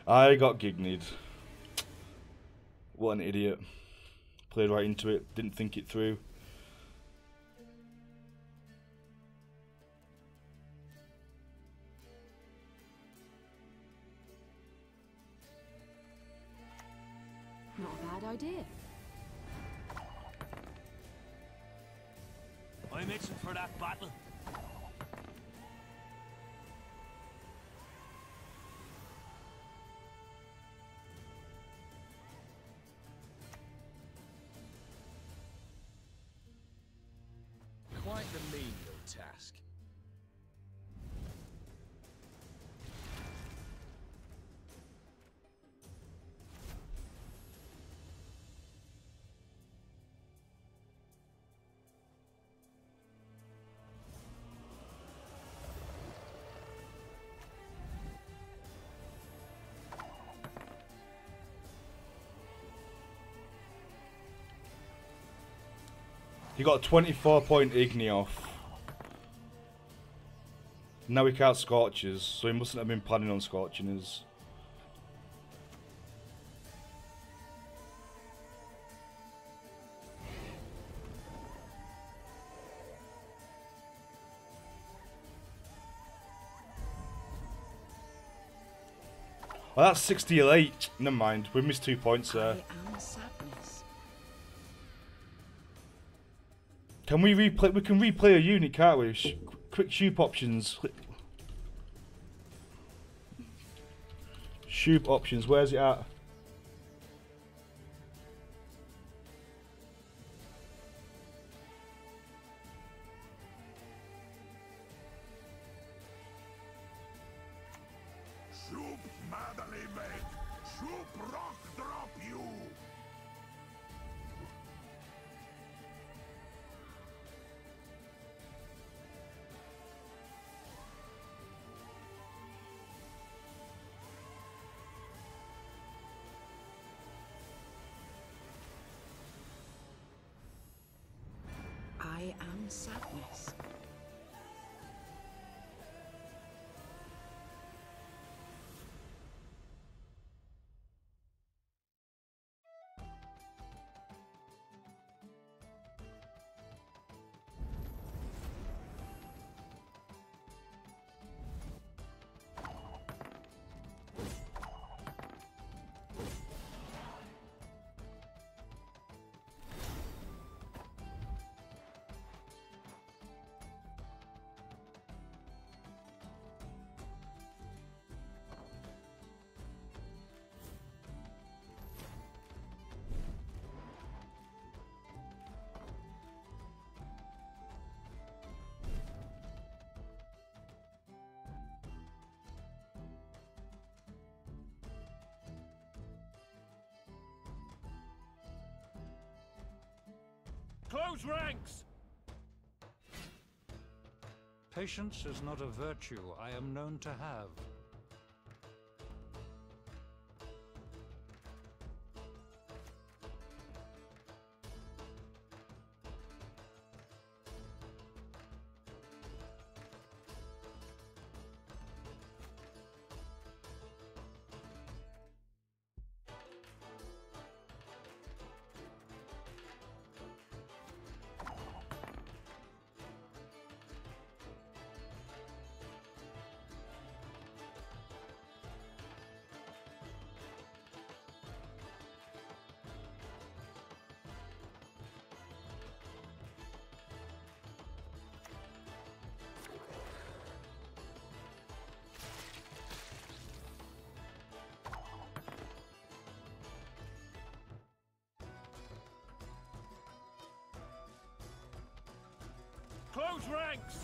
I got Gignied. What an idiot. Played right into it, didn't think it through. Not a bad idea. I'm itching for that battle. Quite the menial task. He got a 24-point Igni off. Now he can't scorch us, so he mustn't have been planning on scorching us. Well, that's 68. Never mind, we missed 2 points there. I am sadness. Can we replay? We can replay a unit, can't we? Quick shoop options. Shoop options. Where's it at? Shoop madly make, shoop rock drop you. I am sadness. Close ranks! Patience is not a virtue I am known to have. Close ranks!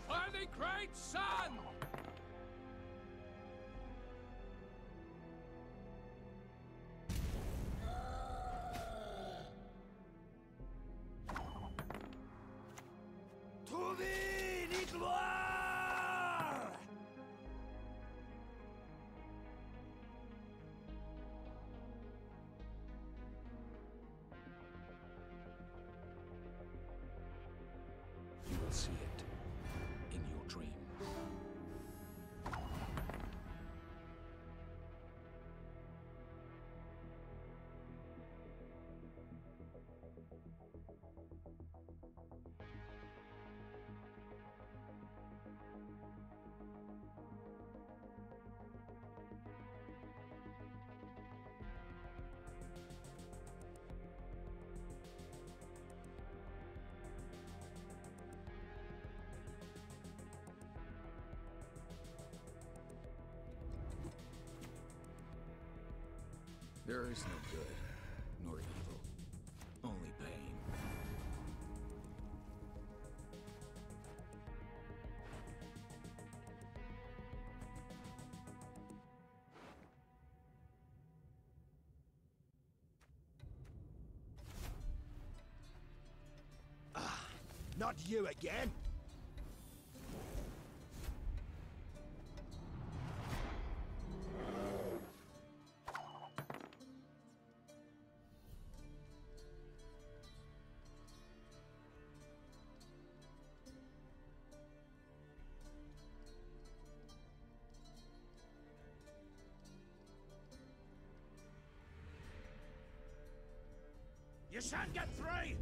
For the great sun! To the gloire! You will see it in your dream. There is no good, nor evil, only pain. Not you again! You shan't get free!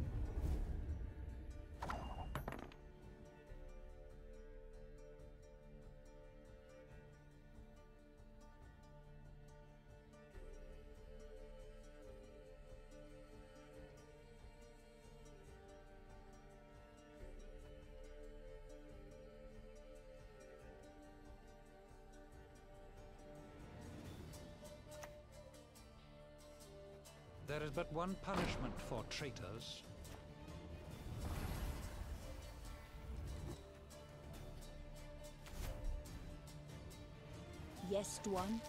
There is but one punishment for traitors. Yes, Dwan.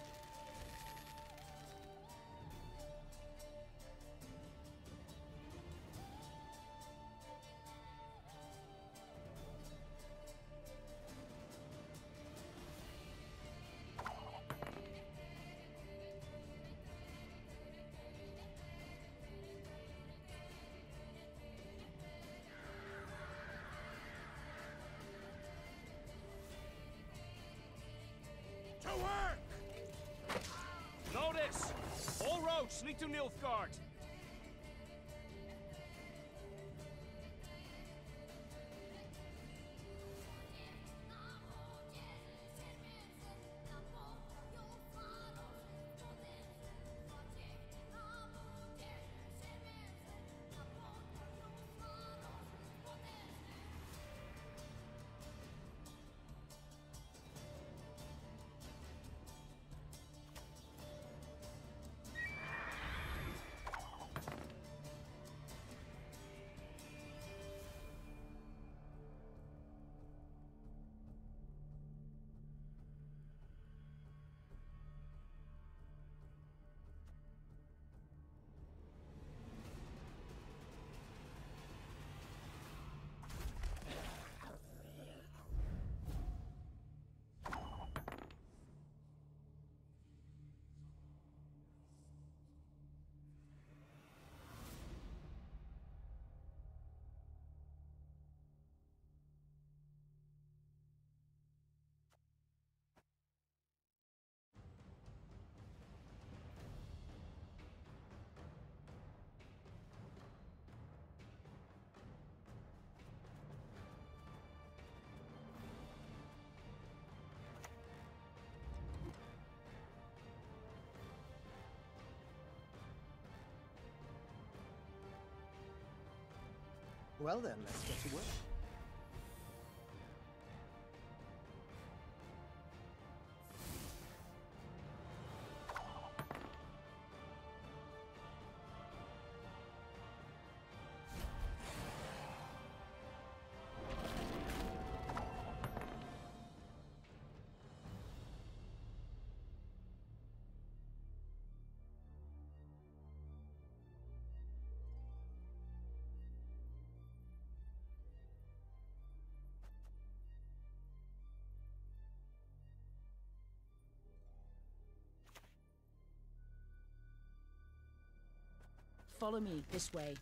To work! Notice! All roads lead to Nilfgaard. Well then, let's get to work. Follow me this way.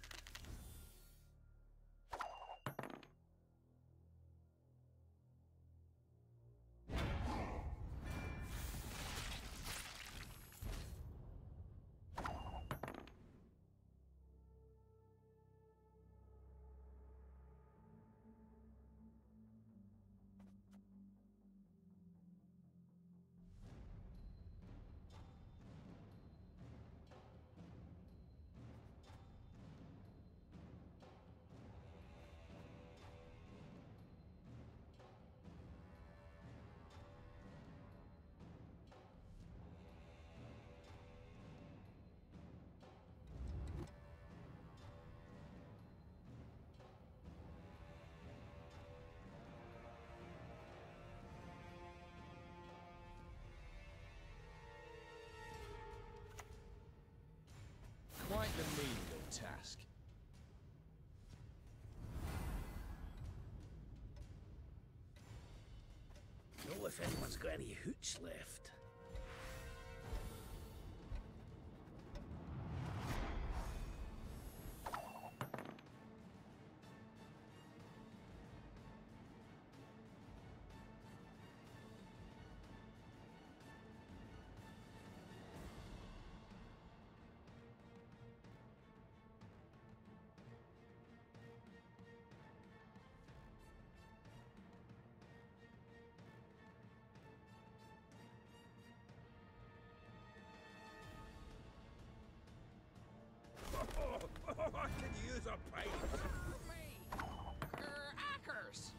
Quite the menial task. Know if anyone's got any hooch left. I can use a pint. Ackers!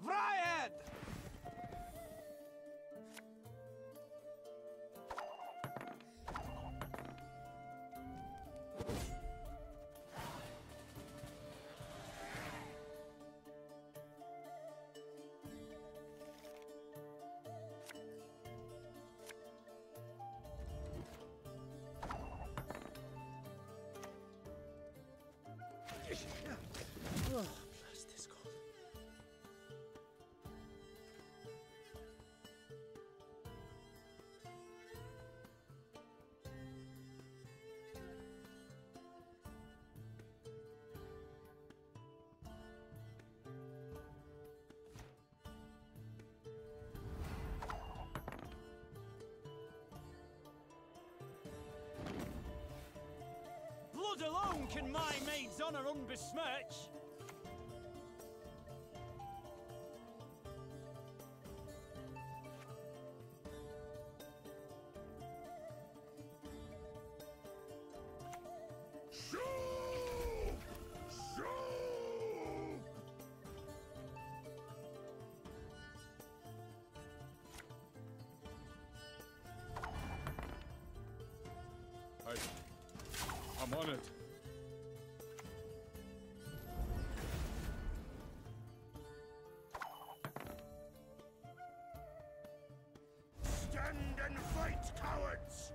Vryahead! Oh, blast this cold. Blood alone can my maid's honour unbesmirch. I'm on it. Stand and fight, cowards!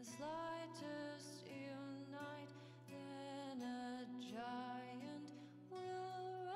slightest unite, then a giant will rise.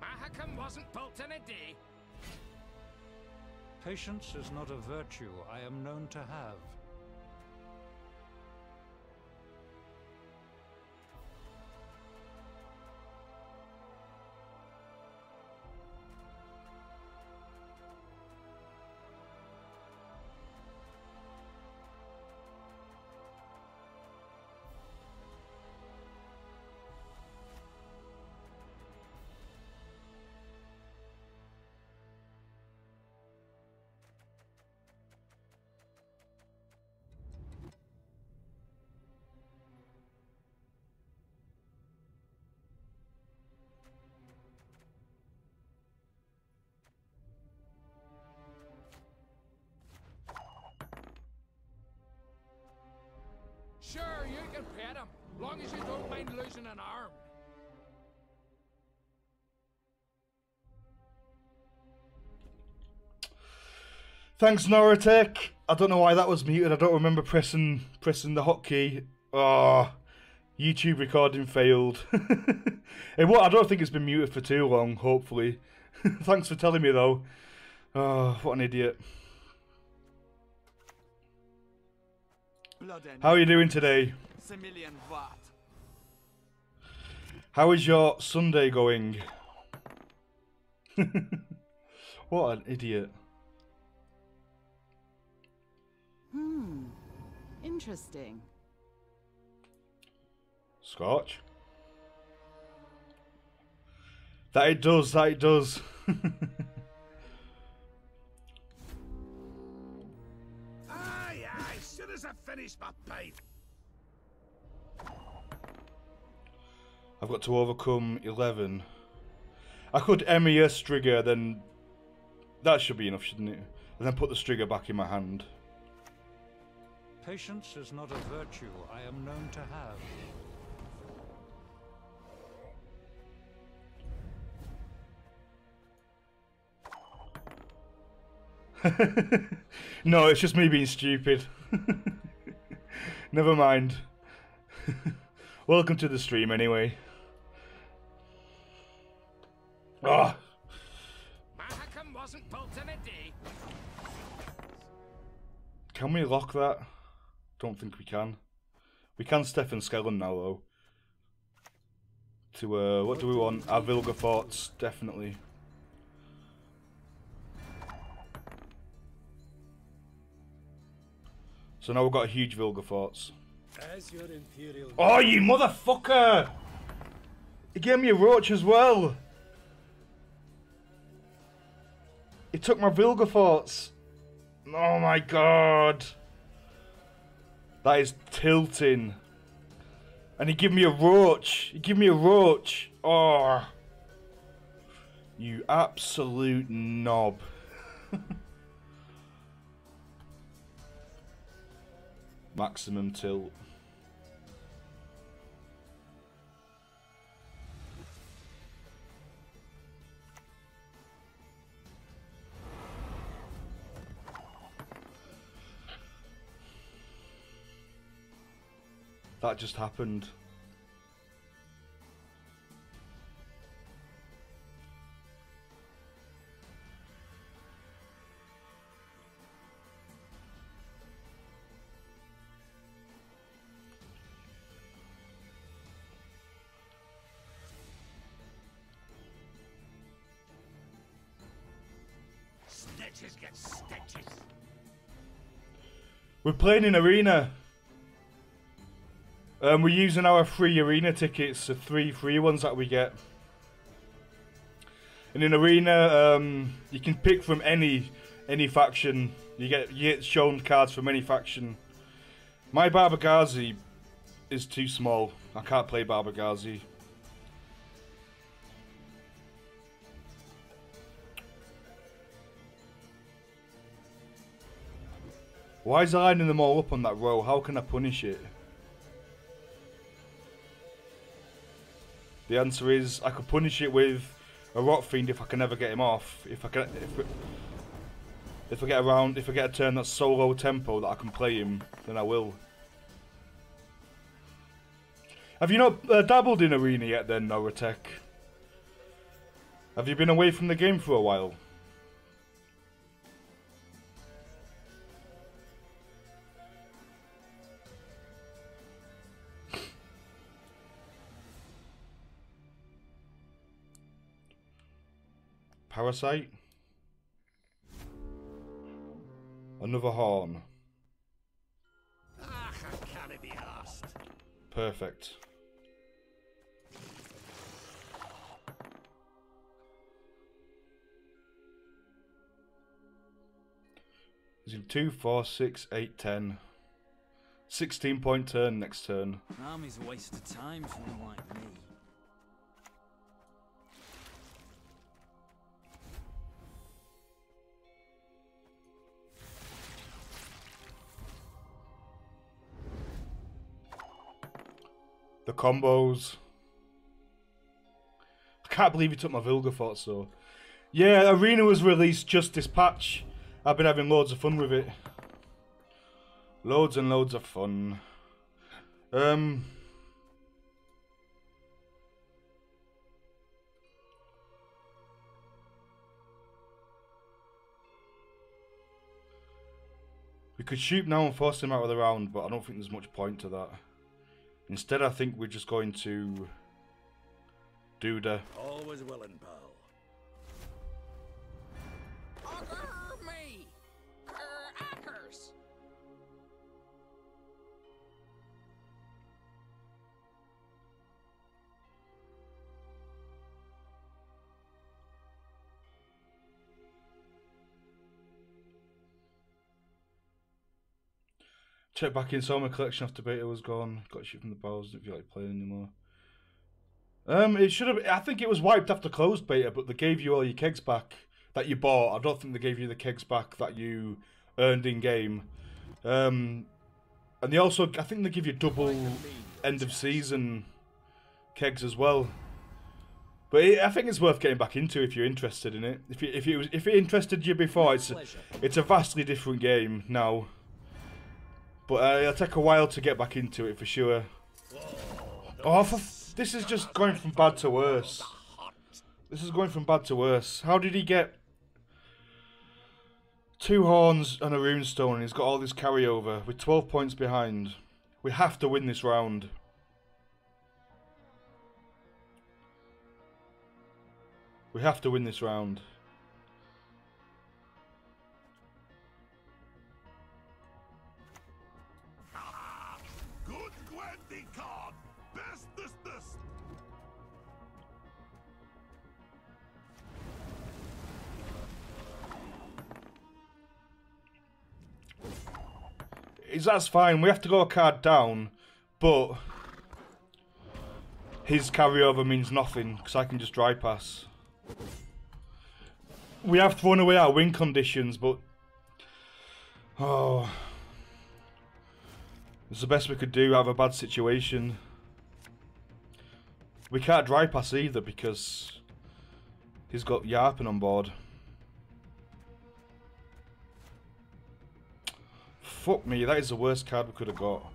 Mahakam wasn't built in a day. Patience is not a virtue I am known to have. Sure, you can pet him, long as you don't mind losing an arm. Thanks, Noratech. I don't know why that was muted. I don't remember pressing the hotkey. Oh, YouTube recording failed. Hey, what? I don't think it's been muted for too long. Hopefully. Thanks for telling me though. Oh, what an idiot. How are you doing today? How is your Sunday going? What an idiot. Interesting. Scotch? That it does, that it does. Aye, as soon as I finish my pipe. I've got to overcome 11. I could MES trigger, then that should be enough, shouldn't it? And then put the trigger back in my hand. Patience is not a virtue I am known to have. No, it's just me being stupid. Never mind. Welcome to the stream anyway. Ah. Mahakam wasn't built in a day. Can we lock that? Don't think we can. We can Stefan Skellen now though. To what do we want? Our Vilga forts, definitely. So now we've got a huge Vilga forts. As your Imperial... Oh, you motherfucker! He gave me a roach as well. He took my Vilga forts. Oh my god. That is tilting. And he gave me a roach. He gave me a roach. Oh. You absolute knob. Maximum tilt. That just happened. Stitches get stitches. We're playing in arena. We're using our free arena tickets, the 3 free ones that we get. And in arena, you can pick from any faction. You get shown cards from any faction. My Barbagazi is too small. I can't play Barbagazi. Why is he lining them all up on that row? How can I punish it? The answer is I could punish it with a Rot Fiend if I can never get him off. If I get a turn that's so low tempo that I can play him, then I will. Have you not dabbled in arena yet then, Noratech? Have you been away from the game for a while? Parasite. Another horn. Ah, I can't be arsed. Perfect. Is it 2, 4, 6, 8, 10. 16-point turn next turn. Army's a waste of time for one like me. The combos. I can't believe he took my Vilgathought, so. Yeah, Arena was released just this patch. I've been having loads of fun with it. Loads and loads of fun. We could shoot now and force him out of the round, but I don't think there's much point to that. Instead, I think we're just going to do the... Always willing, pal. Me! Hackers! Check back in, saw my collection after beta was gone. Got shit from the bowels, didn't feel like playing anymore. It should have. I think it was wiped after closed beta, but they gave you all your kegs back that you bought. I don't think they gave you the kegs back that you earned in game. And they also, I think they give you double end of season kegs as well. But I think it's worth getting back into if you're interested in it. If it interested you before, it's a vastly different game now. But it'll take a while to get back into it for sure. Oh, this is just going from bad to worse. This is going from bad to worse. How did he get 2 horns and a runestone and he's got all this carryover with 12 points behind? We have to win this round. We have to win this round. That's fine. We have to go a card down, but his carryover means nothing because I can just dry pass. We have thrown away our win conditions, but oh, it's the best we could do. Have a bad situation. We can't dry pass either because he's got Yarpin on board. Fuck me, that is the worst card we could have got.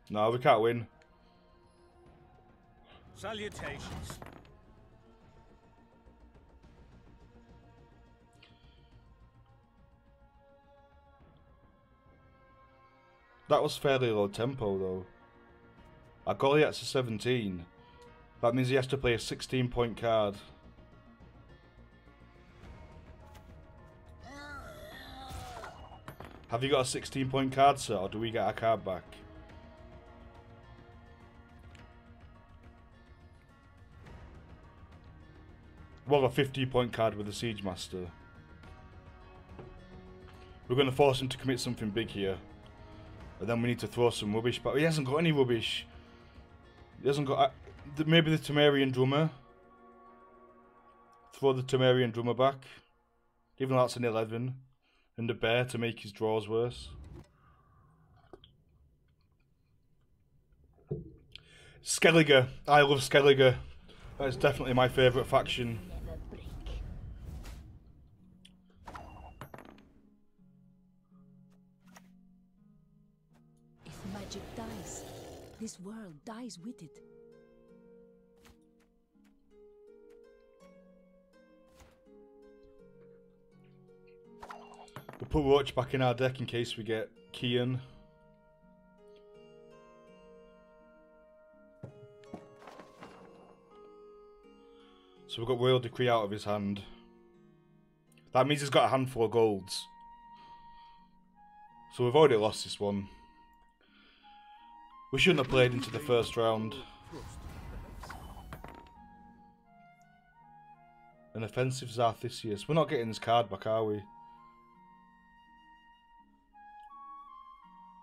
No, we can't win. Salutations. That was fairly low tempo though. Our Goliath's a 17. That means he has to play a 16-point card. Have you got a 16-point card, sir, or do we get our card back? Well, a 50-point card with the Siege Master. We're going to force him to commit something big here. And then we need to throw some rubbish back. He hasn't got any rubbish. He hasn't got... maybe the Temerian Drummer. Throw the Temerian Drummer back. Even though that's an 11. And a bear to make his draws worse. Skellige. I love Skellige. That is definitely my favourite faction. If magic dies, this world dies with it. We'll put Roach back in our deck in case we get Kian. So we've got Royal Decree out of his hand. That means he's got a handful of golds. So we've already lost this one. We shouldn't have played into the first round. An offensive Zarthisius. We're not getting this card back, are we?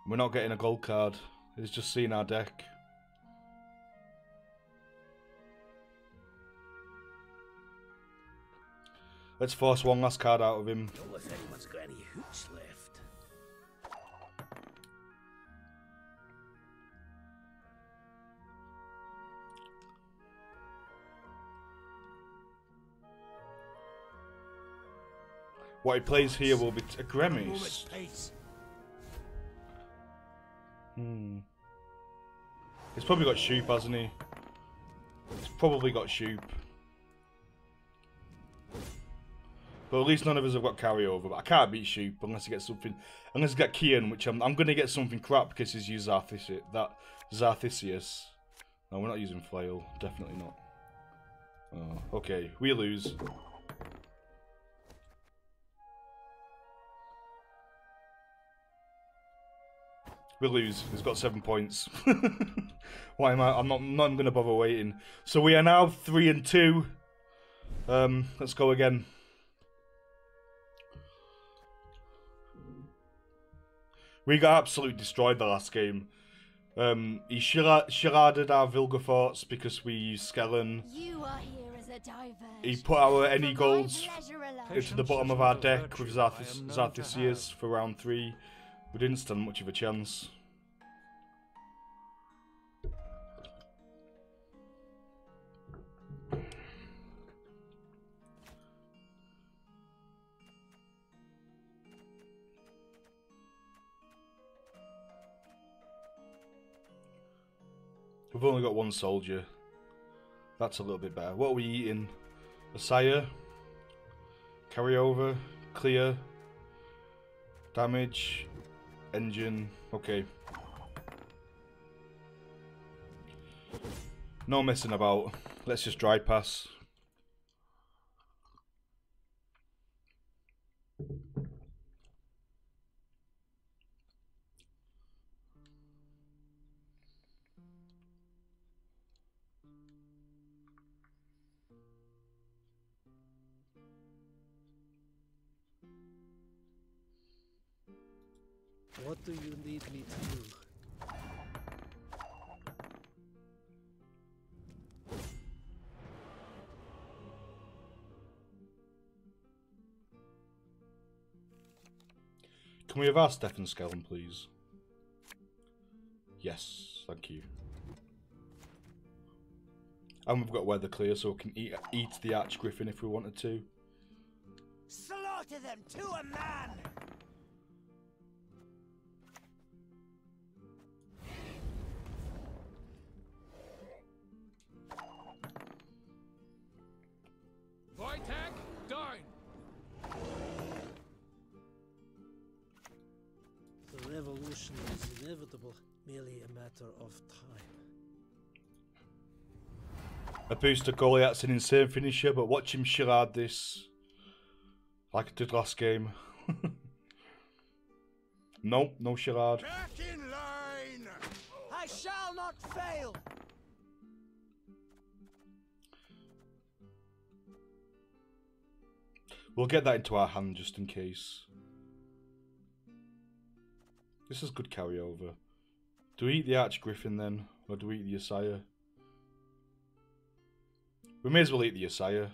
We're not getting a gold card. It's just seeing our deck. Let's force one last card out of him. Know if anyone's got any hooch left. What he plays here will be a Gremmies. He's probably got Shoop, hasn't he? He's probably got Shoop. But at least none of us have got carryover. But I can't beat Shoop unless he gets something. Unless he get Kian, which I'm going to get something crap because he's used Zarthisius. No, we're not using Flail. Definitely not. Oh, okay, we lose. We lose. He's got 7 points. Why am I? I'm not going to bother waiting. So we are now 3-2. Let's go again. We got absolutely destroyed the last game. He charaded our Vilgeforts because we used Skellen. You are here as a diversion. He put our any golds into the bottom of our deck with Zarthisius for round 3. We didn't stand much of a chance. We've only got one soldier. That's a little bit better. What are we eating? Asaya? Carryover? Clear? Damage? Engine? Okay. No messing about. Let's just dry pass. What do you need me to do? Can we have our Stefan Skellen, please? Yes, thank you. And we've got weather clear, so we can eat the Archgriffin if we wanted to. Slaughter them to a man! Voitek, down! The revolution is inevitable, merely a matter of time. A booster Goliath's an insane finisher, but watch him charade this like I did last game. Nope, no charade. Back in line! I shall not fail! We'll get that into our hand just in case. This is good carryover. Do we eat the Archgriffin then? Or do we eat the Asaya? We may as well eat the Asaya.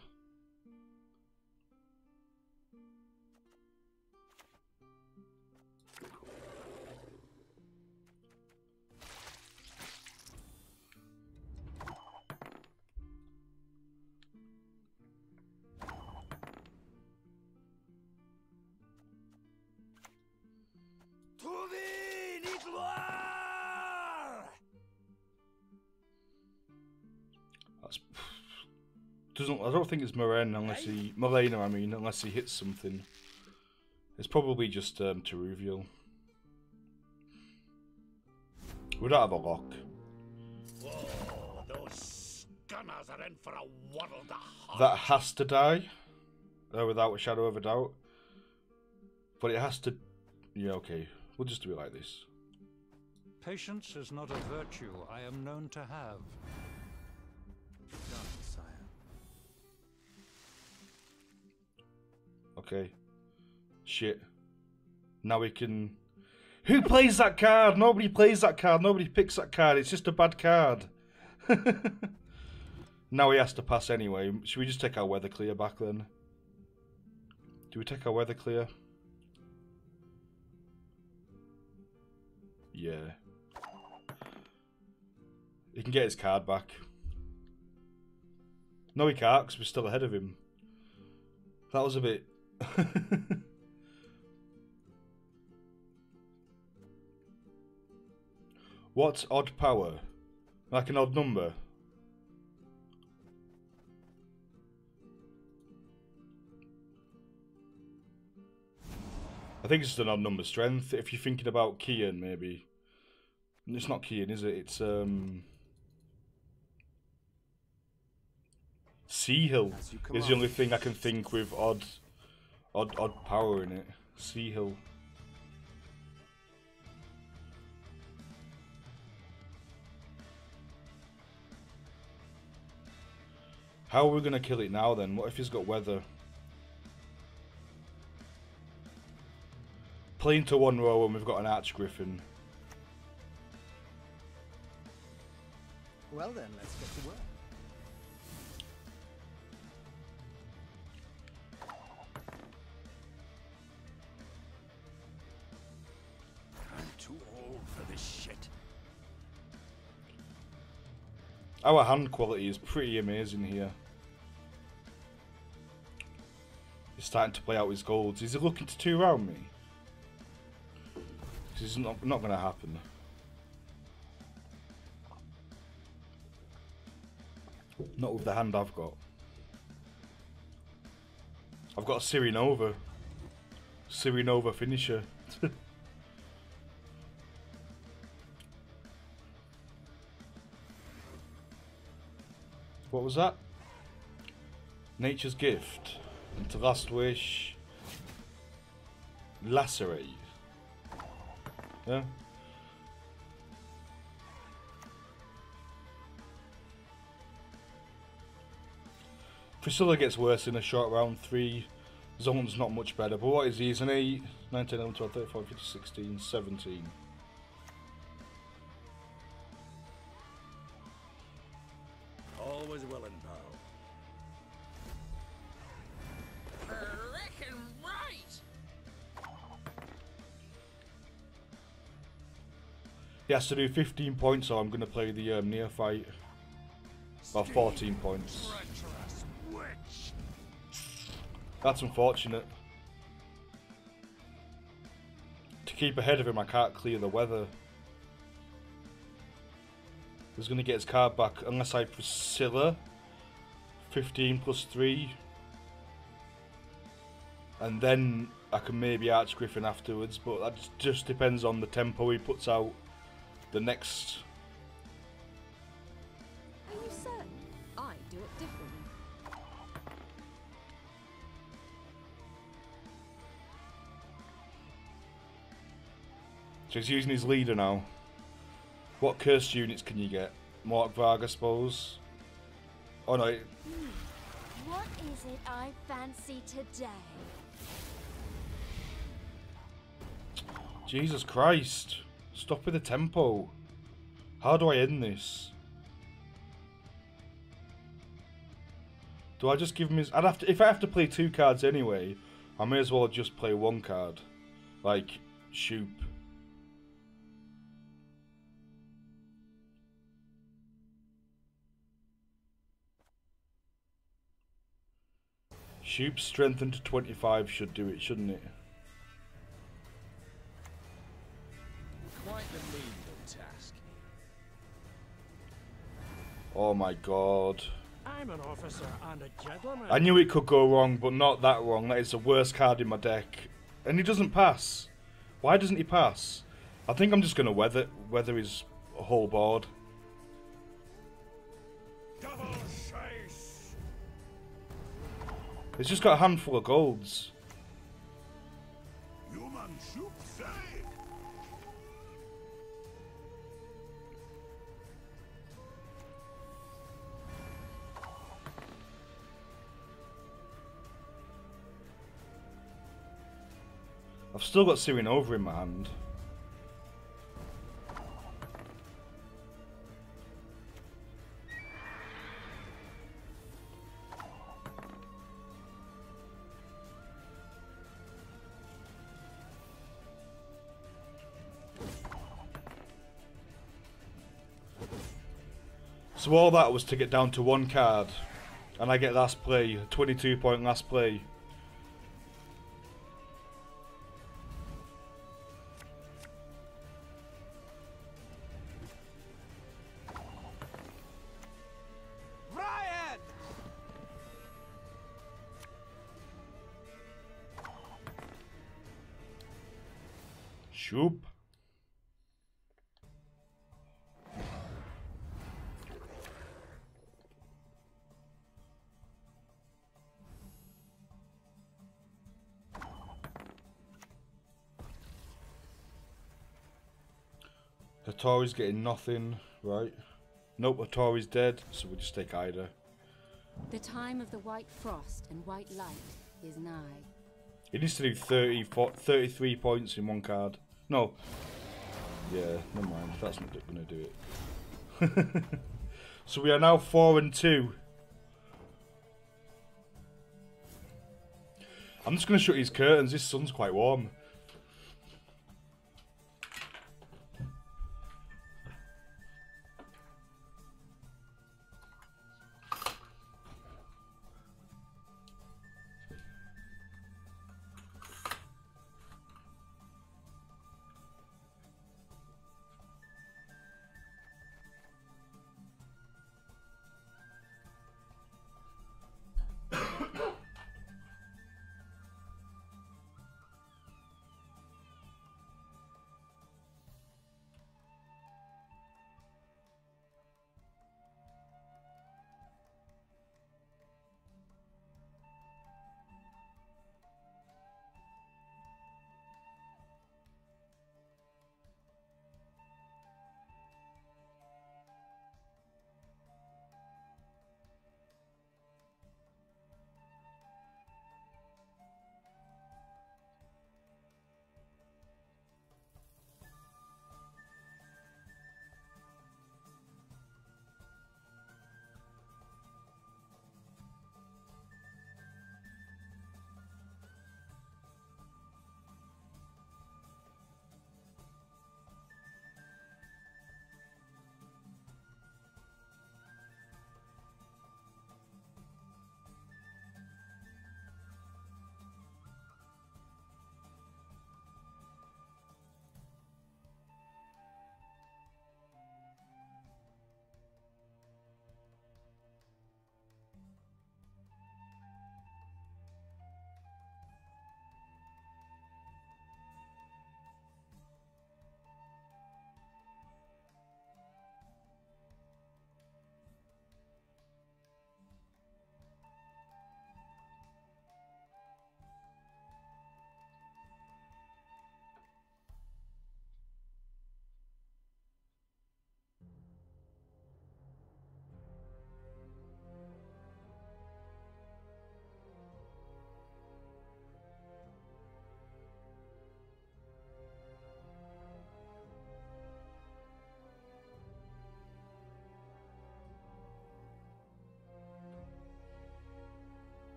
I don't think it's Morena unless he hits something. It's probably just Teruvial. We don't have a lock. Whoa, those gunners are in for a waddle the heart. That has to die, without a shadow of a doubt. But it has to. Yeah, okay. We'll just do it like this. Patience is not a virtue I am known to have. Done, sire. Okay. Shit. Now we can... Who plays that card? Nobody plays that card. Nobody picks that card. It's just a bad card. Now he has to pass anyway. Should we just take our weather clear back then? Do we take our weather clear? Yeah. He can get his card back. No, he can't, because we're still ahead of him. That was a bit... What's odd power? Like an odd number? I think it's just an odd number strength. If you're thinking about Kian, maybe. It's not Kian, is it? It's Sea Hill is the only thing I can think with odd power in it. Sea Hill. How are we gonna kill it now then? What if he's got weather? Play into one row and we've got an Archgriffin. Well then, let's get to work. I'm too old for this shit. Our hand quality is pretty amazing here. He's starting to play out his golds. Is he looking to two round me? This is not going to happen. Not with the hand I've got. I've got a Sirinova. Sirinova finisher. What was that? Nature's Gift. Into Last Wish. Lacerate. Yeah. Priscilla gets worse in a short round 3. Zone's not much better. But what is he? He's an 8, 19, 11, 12, 13, 14, 15, 16, 17. Always willing, pal. Reckon right. He has to do 15 points, so I'm going to play the neophyte. Well, 14 points. That's unfortunate. To keep ahead of him, I can't clear the weather. He's going to get his card back unless I Priscilla. 15 plus 3. And then I can maybe Archgriffin afterwards, but that just depends on the tempo he puts out the next. Are you certain? I do it differently. So he's using his leader now. What cursed units can you get? Morkvarg, I suppose. Oh no. What is it I fancy today? Jesus Christ. Stop with the tempo. How do I end this? Do I just give him his... I'd have to... If I have to play 2 cards anyway, I may as well just play 1 card. Like, Shoop. Shoop strengthened to 25 should do it, shouldn't it? Quite the menial task. Oh my god. I'm an officer and a gentleman. I knew it could go wrong, but not that wrong. That is the worst card in my deck. And he doesn't pass. Why doesn't he pass? I think I'm just going to weather his whole board. Double chase. He's just got a handful of golds. Human shoot say. I've still got Sirinova in my hand. So all that was to get down to 1 card. And I get last play, 22 point last play. Brian! Shoop. Hattori's getting nothing, right? Nope, Hattori's dead, so we'll just take Ida. The time of the white frost and white light is nigh. He needs to do 33 points in 1 card. No. Yeah, never mind. That's not going to do it. So we are now 4-2. I'm just going to shut these curtains. This sun's quite warm.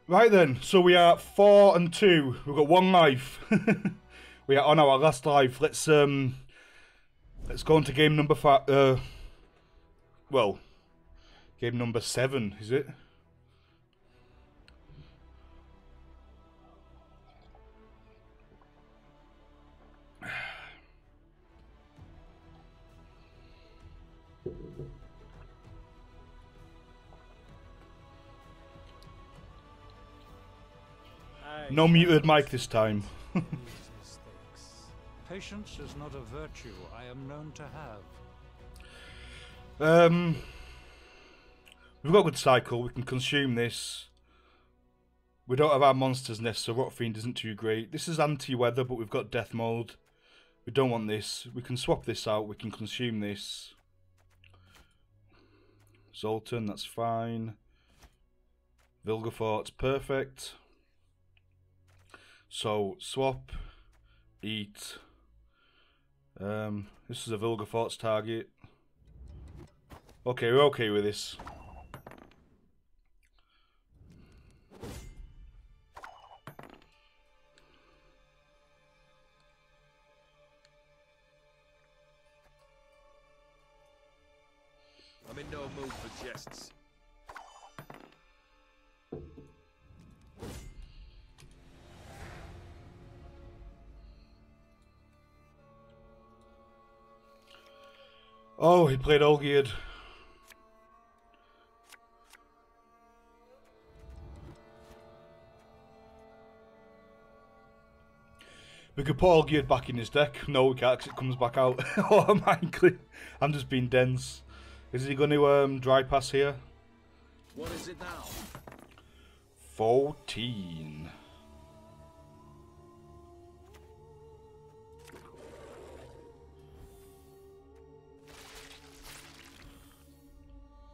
Right then, so we are 4 and 2. We've got 1 life. We are on our last life. Let's go into game number 5. Well, game number 7, is it? No muted mic this time. Patience is not a virtue I am known to have. We've got a good cycle. We can consume this. We don't have our monster's nest, so Rot Fiend isn't too great. This is anti-weather, but we've got death mode. We don't want this. We can swap this out. We can consume this. Zoltan, that's fine. Vilgefort's perfect. So, swap, eat. This is a Vilgefort's target. Okay, we're okay with this. I'm in no mood for jests. Oh, he played Olgierd. We could put Olgierd back in his deck. No, we can't, 'cause it comes back out automatically. I'm just being dense. Is he going to dry pass here? What is it now? 14.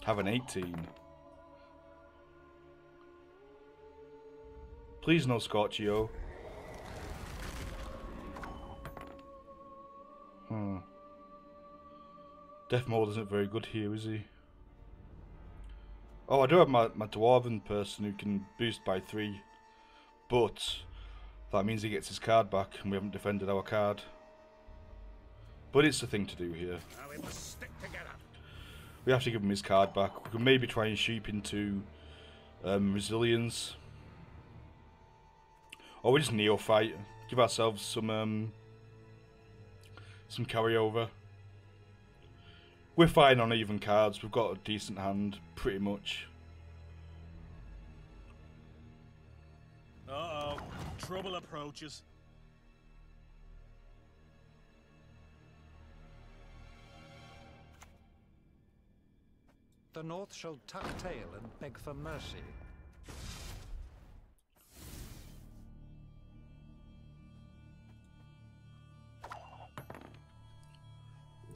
Have an 18. Please no Scorchio. Death mode isn't very good here, is he? Oh, I do have my Dwarven person who can boost by 3. But that means he gets his card back and we haven't defended our card. But it's the thing to do here. Now we must stick together. We have to give him his card back. We can maybe try and sheep into Resilience. Or we just Neophyte. Give ourselves some carryover. We're fine on even cards. We've got a decent hand, pretty much. Uh-oh. Trouble approaches. The North shall tuck tail and beg for mercy.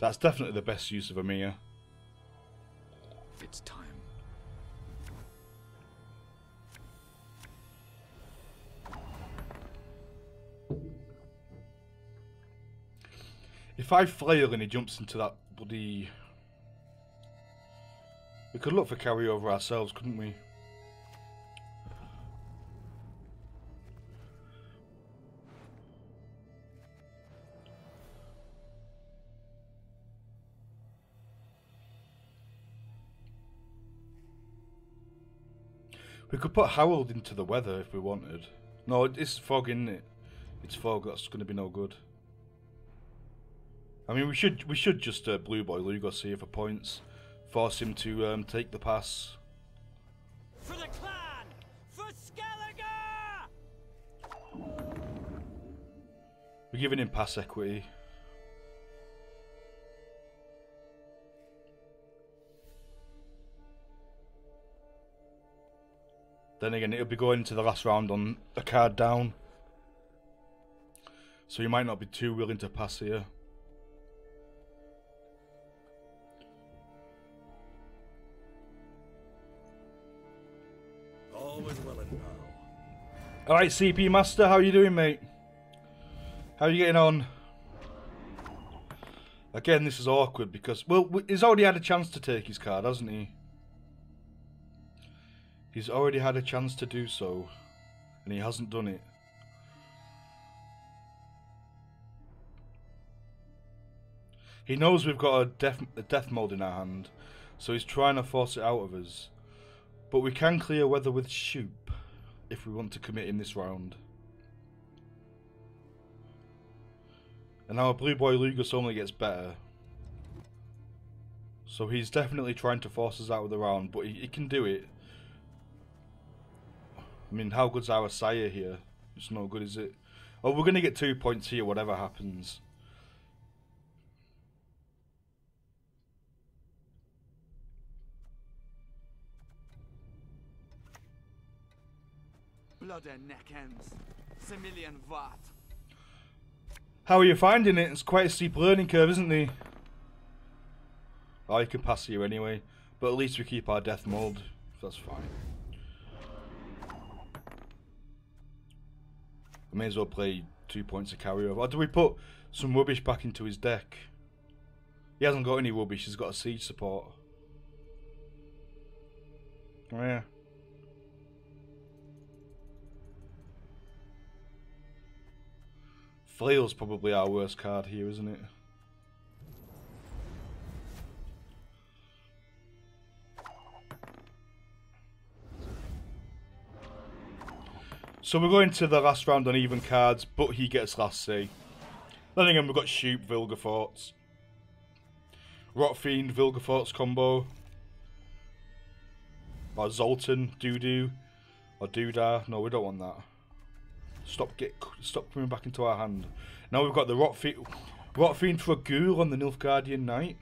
That's definitely the best use of a Mia. It's time. If I flail and he jumps into that bloody... We could look for carryover ourselves, couldn't we? We could put Harold into the weather if we wanted. No, it's fog, isn't it? It's fog, that's going to be no good. I mean, we should just Blue Boy Lugos here for points. Force him to take the pass. For the clan! For Skelliger! We're giving him pass equity. Then again, it'll be going into the last round on a card down. So you might not be too willing to pass here. Always well and now. Alright, CP Master, how you doing, mate? How are you getting on? Again, this is awkward because, well, he's already had a chance to take his card, hasn't he? He's already had a chance to do so, and he hasn't done it. He knows we've got a death mode in our hand, so he's trying to force it out of us. But we can clear weather with Shoop if we want to commit in this round. And our Blue Boy Lugus only gets better. So he's definitely trying to force us out of the round, but he can do it. I mean, how good's our Sire here? It's no good, is it? Oh, we're going to get 2 points here, whatever happens. Blood and neck ends. Similian Vat. How are you finding it? It's quite a steep learning curve, isn't it? Oh, you can pass here anyway. But at least we keep our death mode. That's fine. I may as well play 2 points of carryover. Or do we put some rubbish back into his deck? He hasn't got any rubbish. He's got a siege support. Oh, yeah. Flail's probably our worst card here, isn't it? So we're going to the last round on even cards, but he gets last say. Then again, we've got Shoop, Vilgefortz. Rotfiend, Vilgefortz combo. Or Zoltan, Doodoo. Or Doodah. No, we don't want that. Stop coming back into our hand. Now we've got the Rotfiend for a Ghoul on the Nilfgaardian Knight.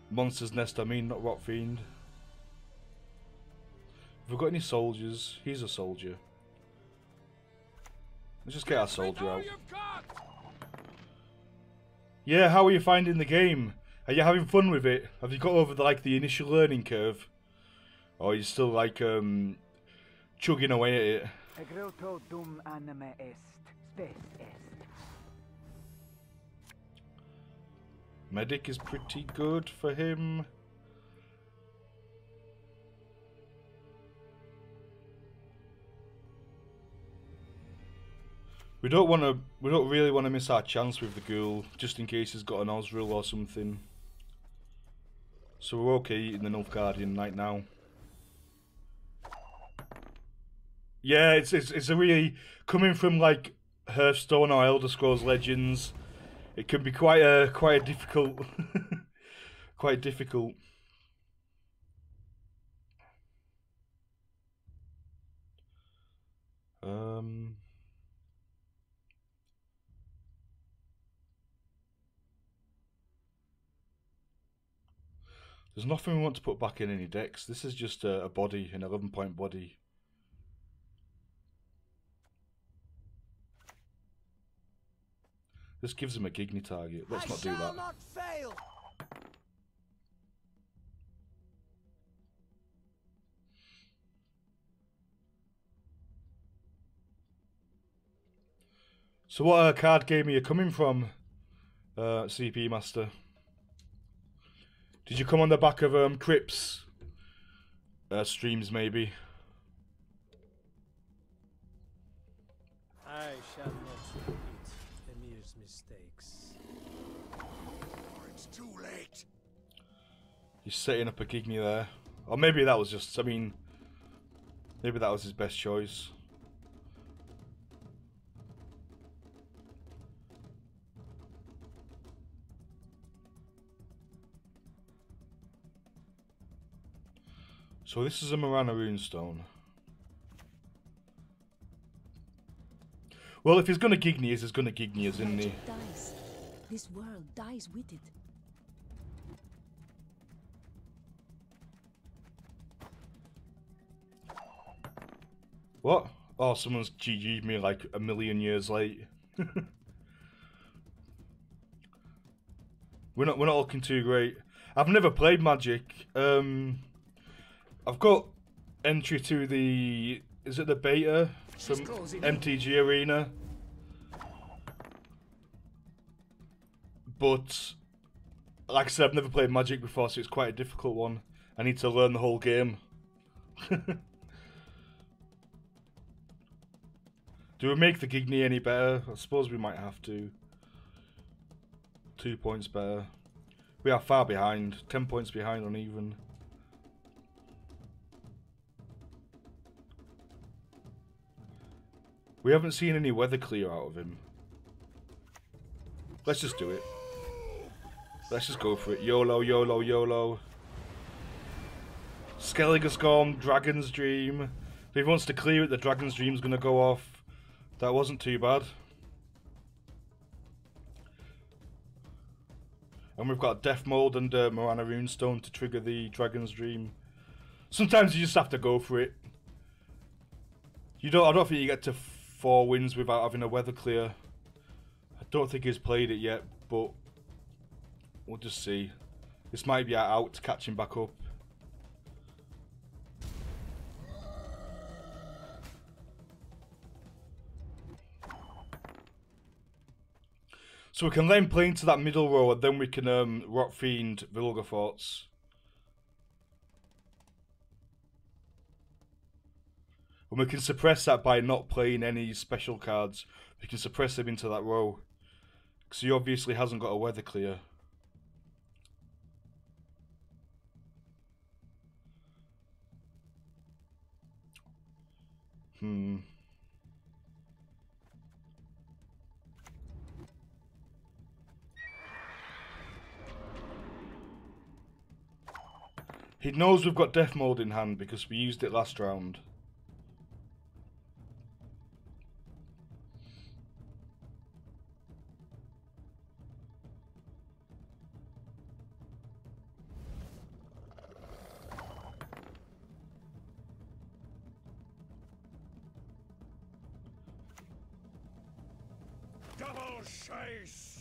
Monster's Nest, I mean, not Rotfiend. Have we got any soldiers? He's a soldier. Let's just get our soldier out. Yeah, how are you finding the game? Are you having fun with it? Have you got over the initial learning curve? Or are you still chugging away at it? Medic is pretty good for him. We don't really want to miss our chance with the Ghoul, just in case he's got an Osril or something. So we're okay eating the Nilfgaardian Knight now. Yeah, it's a really, coming from Hearthstone or Elder Scrolls Legends, it can be quite a difficult quite difficult. There's nothing we want to put back in any decks. This is just a body, an 11-point body. This gives him a Gigny target. Let's not do that. Not fail. So what card game are you coming from, CP Master? Did you come on the back of Crips streams, maybe? I shall not repeat Emir's mistakes. It's too late. He's setting up a Gigny there. Or maybe that was just, maybe that was his best choice. So this is a Marana Runestone. Well, if he's gonna Gigny us, he's gonna Gigny us, isn't he? Dies. This world dies with it. What? Oh, someone's GG'd me like a million years late. We're not looking too great. I've never played Magic. I've got entry to the, is it the beta from MTG Arena? but like I said, I've never played Magic before, so it's quite a difficult one. I need to learn the whole game. Do we make the Gigny any better? I suppose we might have to. 2 points better. We are far behind. 10 points behind on even. We haven't seen any weather clear out of him. Let's just do it. Let's just go for it. YOLO, YOLO, YOLO. Skellige's gone. Dragon's Dream. If he wants to clear it, the Dragon's Dream's going to go off. That wasn't too bad. And we've got Death Mold and Morana Runestone to trigger the Dragon's Dream. Sometimes you just have to go for it. I don't think you get to 4 wins without having a weather clear. I don't think he's played it yet, but we'll just see. This might be our out to catch him back up. So we can let him play into that middle row, and then we can Rot Fiend Vilgefortz. And we can suppress that by not playing any special cards. We can suppress him into that row. Because he obviously hasn't got a weather clear. He knows we've got Death Mold in hand because we used it last round. Double chase!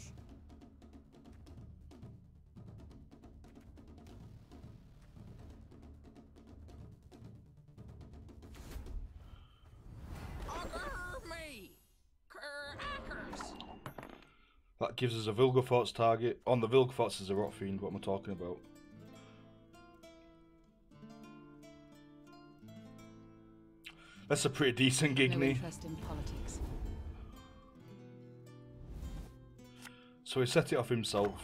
That gives us a Vilgefortz target. On the Vilgefortz is a Rot Fiend, what am I talking about? That's a pretty decent Gigny. No interest in politics. So he set it off himself.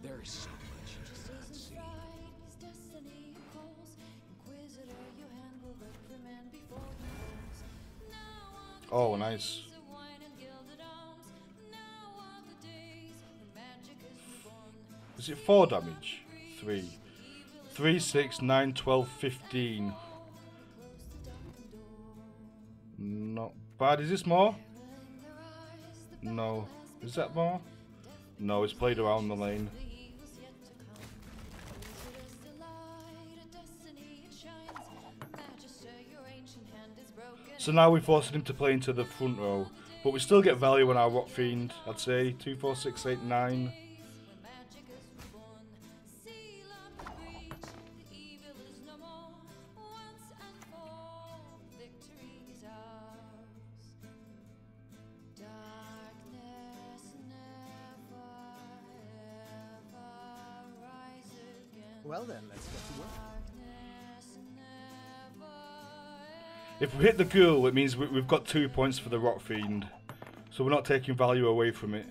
There is so much you cannot see. Oh, nice. Is it 4 damage? 3. 3, 6, 9, 12, 15. Not bad. Is this more? No. Is that more? No, it's played around the lane. So now we're forcing him to play into the front row. But we still get value on our Rot Fiend, I'd say. 2, 4, 6, 8, 9. Well then, let's get to work. If we hit the ghoul, it means we've got 2 points for the Rot Fiend. So we're not taking value away from it.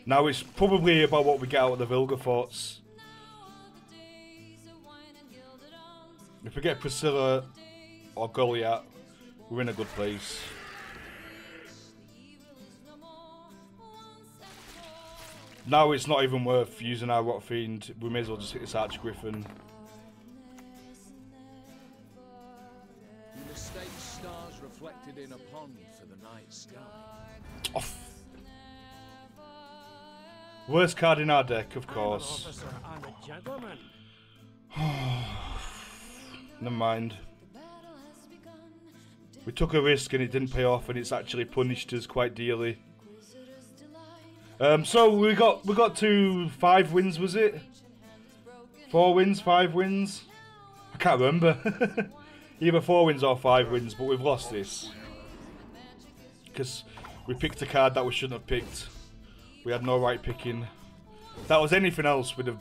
Now it's probably about what we get out of the Vilgefortz. If we get Priscilla or Goliath, we're in a good place. Now it's not even worth using our Rot Fiend. We may as well just hit this Archgriffin. You mistake stars reflected in a pond for the night sky. Off. Worst card in our deck, of course. I'm an officer and a gentleman. Never mind. We took a risk and it didn't pay off, and it's actually punished us quite dearly. So we got to 5 wins, was it? 4 wins, 5 wins? I can't remember. Either 4 wins or 5 wins, but we've lost this. Because we picked a card that we shouldn't have picked. We had no right picking. If that was anything else, we'd have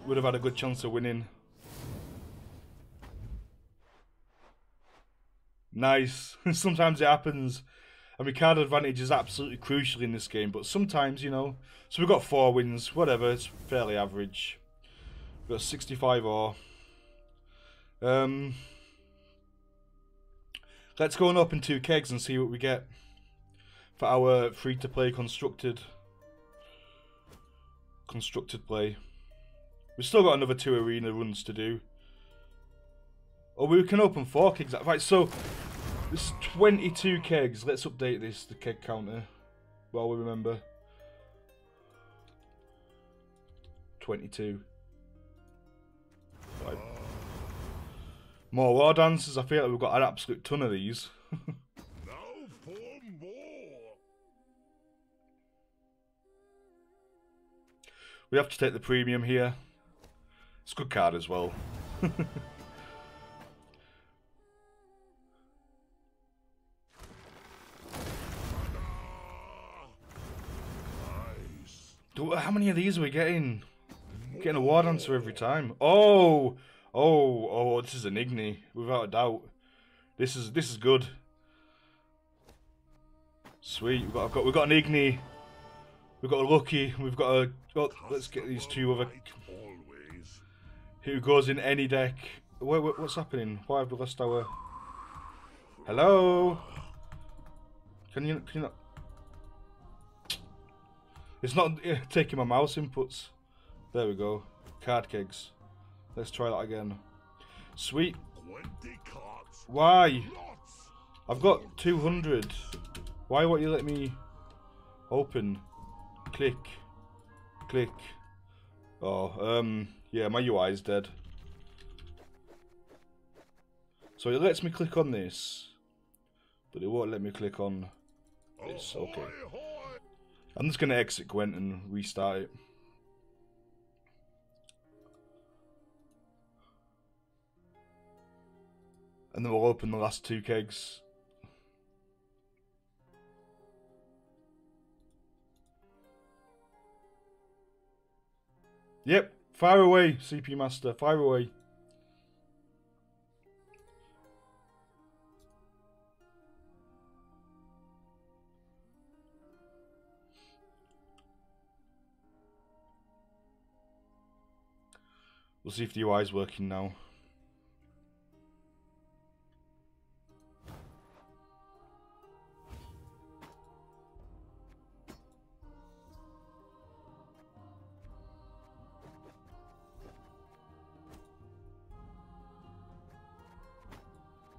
had a good chance of winning. Nice. Sometimes it happens. I mean, card advantage is absolutely crucial in this game, but sometimes, you know. So we've got 4 wins, whatever, it's fairly average. We've got 65 ore. Let's go and open 2 kegs and see what we get for our free-to-play constructed play. We've still got another 2 arena runs to do. Oh, we can open 4 kegs. Right, so this is 22 kegs. Let's update this, the keg counter, while we remember. 22. Right. More war dancers. I feel like we've got an absolute ton of these. Now for more. We have to take the premium here. It's a good card as well. How many of these are we getting? Getting a war dancer every time. Oh, this is an Igni, without a doubt. This is good. Sweet. We've got an Igni. We've got a Lucky. We've got a. Oh, let's get these 2 other. Who goes in any deck? What's happening? Why have we lost our? Hello. Can you not? It's not taking my mouse inputs. There we go. Card kegs. Let's try that again. Sweet. Why? I've got 200. Why won't you let me open? Click. Click. Oh, yeah, my UI is dead. So it lets me click on this, but it won't let me click on this. Okay. I'm just going to exit Gwent and restart it. And then we'll open the last 2 kegs. Yep, fire away, CP Master, fire away. We'll see if the UI is working now.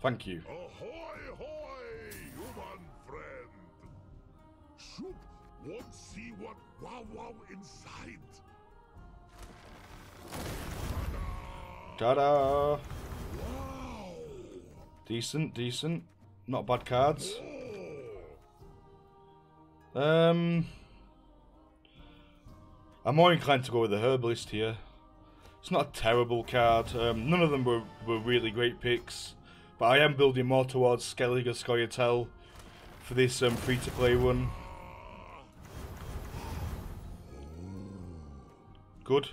Thank you. Ahoy, hoy, human friend. Shoot, won't see what wow inside. Ta-da! Wow. Decent. Not bad cards. I'm more inclined to go with the Herbalist here. It's not a terrible card. None of them were really great picks. But I am building more towards Skellige Scoia'tael for this free-to-play one. Good.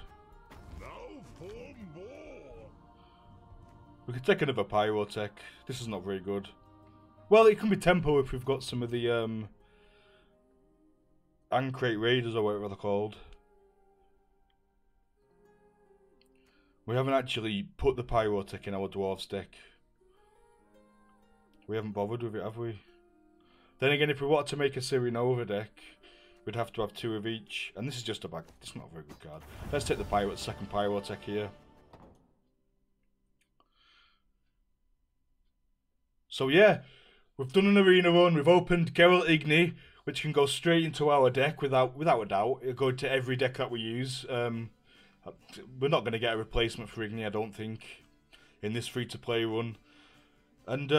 We could take another Pyrotech. This is not very good. Well, it can be tempo if we've got some of the Ancrate Raiders or whatever they're called. We haven't actually put the Pyrotech in our Dwarves deck. We haven't bothered with it, have we? Then again, if we wanted to make a Nova deck, we'd have to have 2 of each. And this is just a bag. It's not a very good card. Let's take the second Pyrotech here. So yeah, we've done an arena run. We've opened Geralt Igni, which can go straight into our deck without a doubt. It'll go into every deck that we use. We're not going to get a replacement for Igni, I don't think, in this free-to-play run. And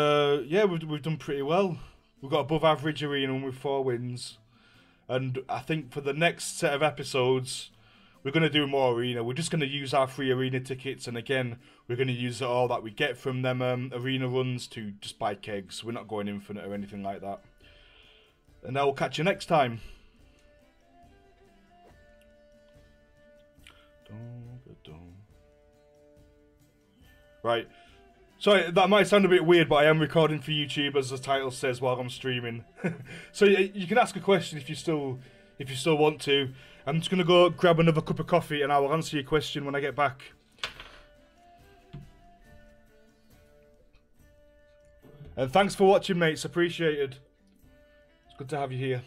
yeah, we've done pretty well. We've got above average arena with 4 wins. And I think for the next set of episodes, we're going to do more arena. We're just going to use our free arena tickets. And again, we're going to use all that we get from them arena runs to just buy kegs. We're not going infinite or anything like that. And I will catch you next time. Right. Sorry, that might sound a bit weird, but I am recording for YouTube, as the title says, while I'm streaming. So you can ask a question if you still want to. I'm just gonna go grab another cup of coffee, and I will answer your question when I get back. And thanks for watching, mates. Appreciated. It's good to have you here.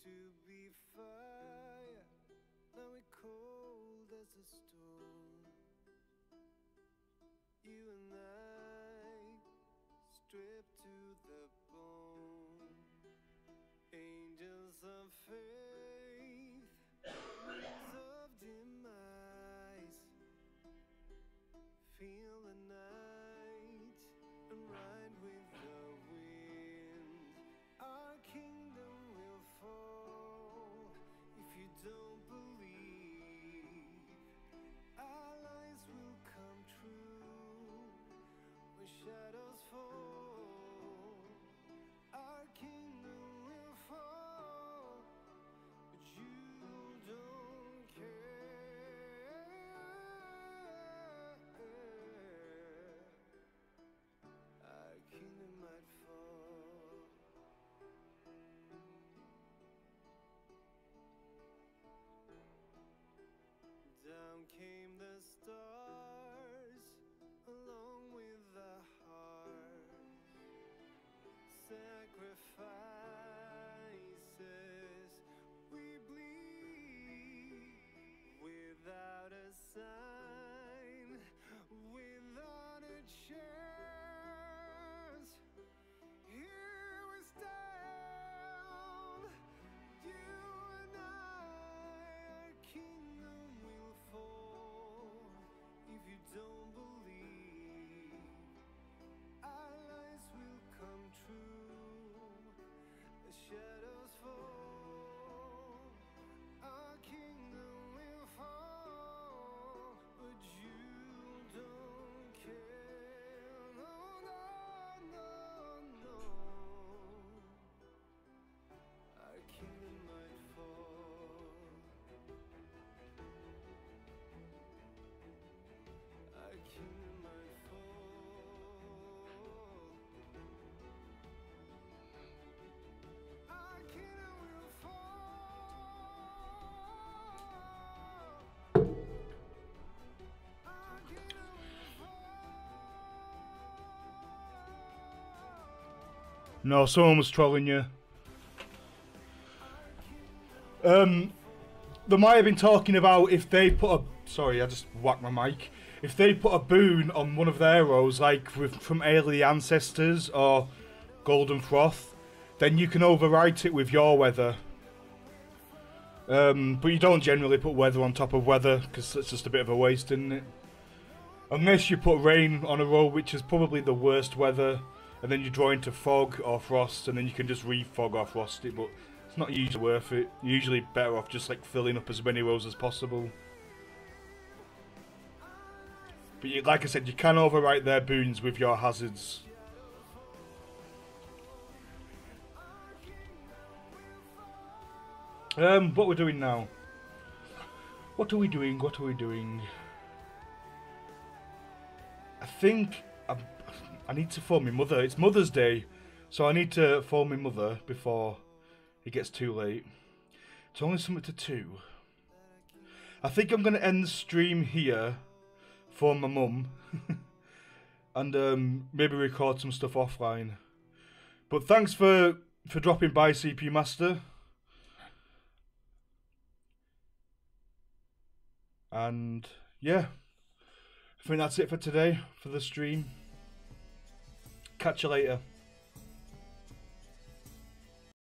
To be fire, now we're cold as a stone. You and I, stripped to the bone. Angels of faith, winds of demise. Feel the night and ride with the wind. Our kingdom will fall if you don't believe. No, someone was trolling you. They might have been talking about if they put a... Sorry, I just whacked my mic. If they put a boon on one of their rows, like from Early Ancestors or Golden Froth, then you can overwrite it with your weather. But you don't generally put weather on top of weather, because it's just a bit of a waste, isn't it? Unless you put rain on a row, which is probably the worst weather, and then you draw into fog or frost, and then you can just re-fog or frost it, but it's not usually worth it. You're usually better off just like filling up as many rows as possible. But you, like I said, you can overwrite their boons with your hazards. What we're doing now? What are we doing? What are we doing? I think I need to phone my mother. It's Mother's Day, so I need to phone my mother before it gets too late. It's only something to 2. I think I'm going to end the stream here for my mum and maybe record some stuff offline. But thanks for dropping by, CP Master. And yeah, I think that's it for today, for the stream. Catch you later.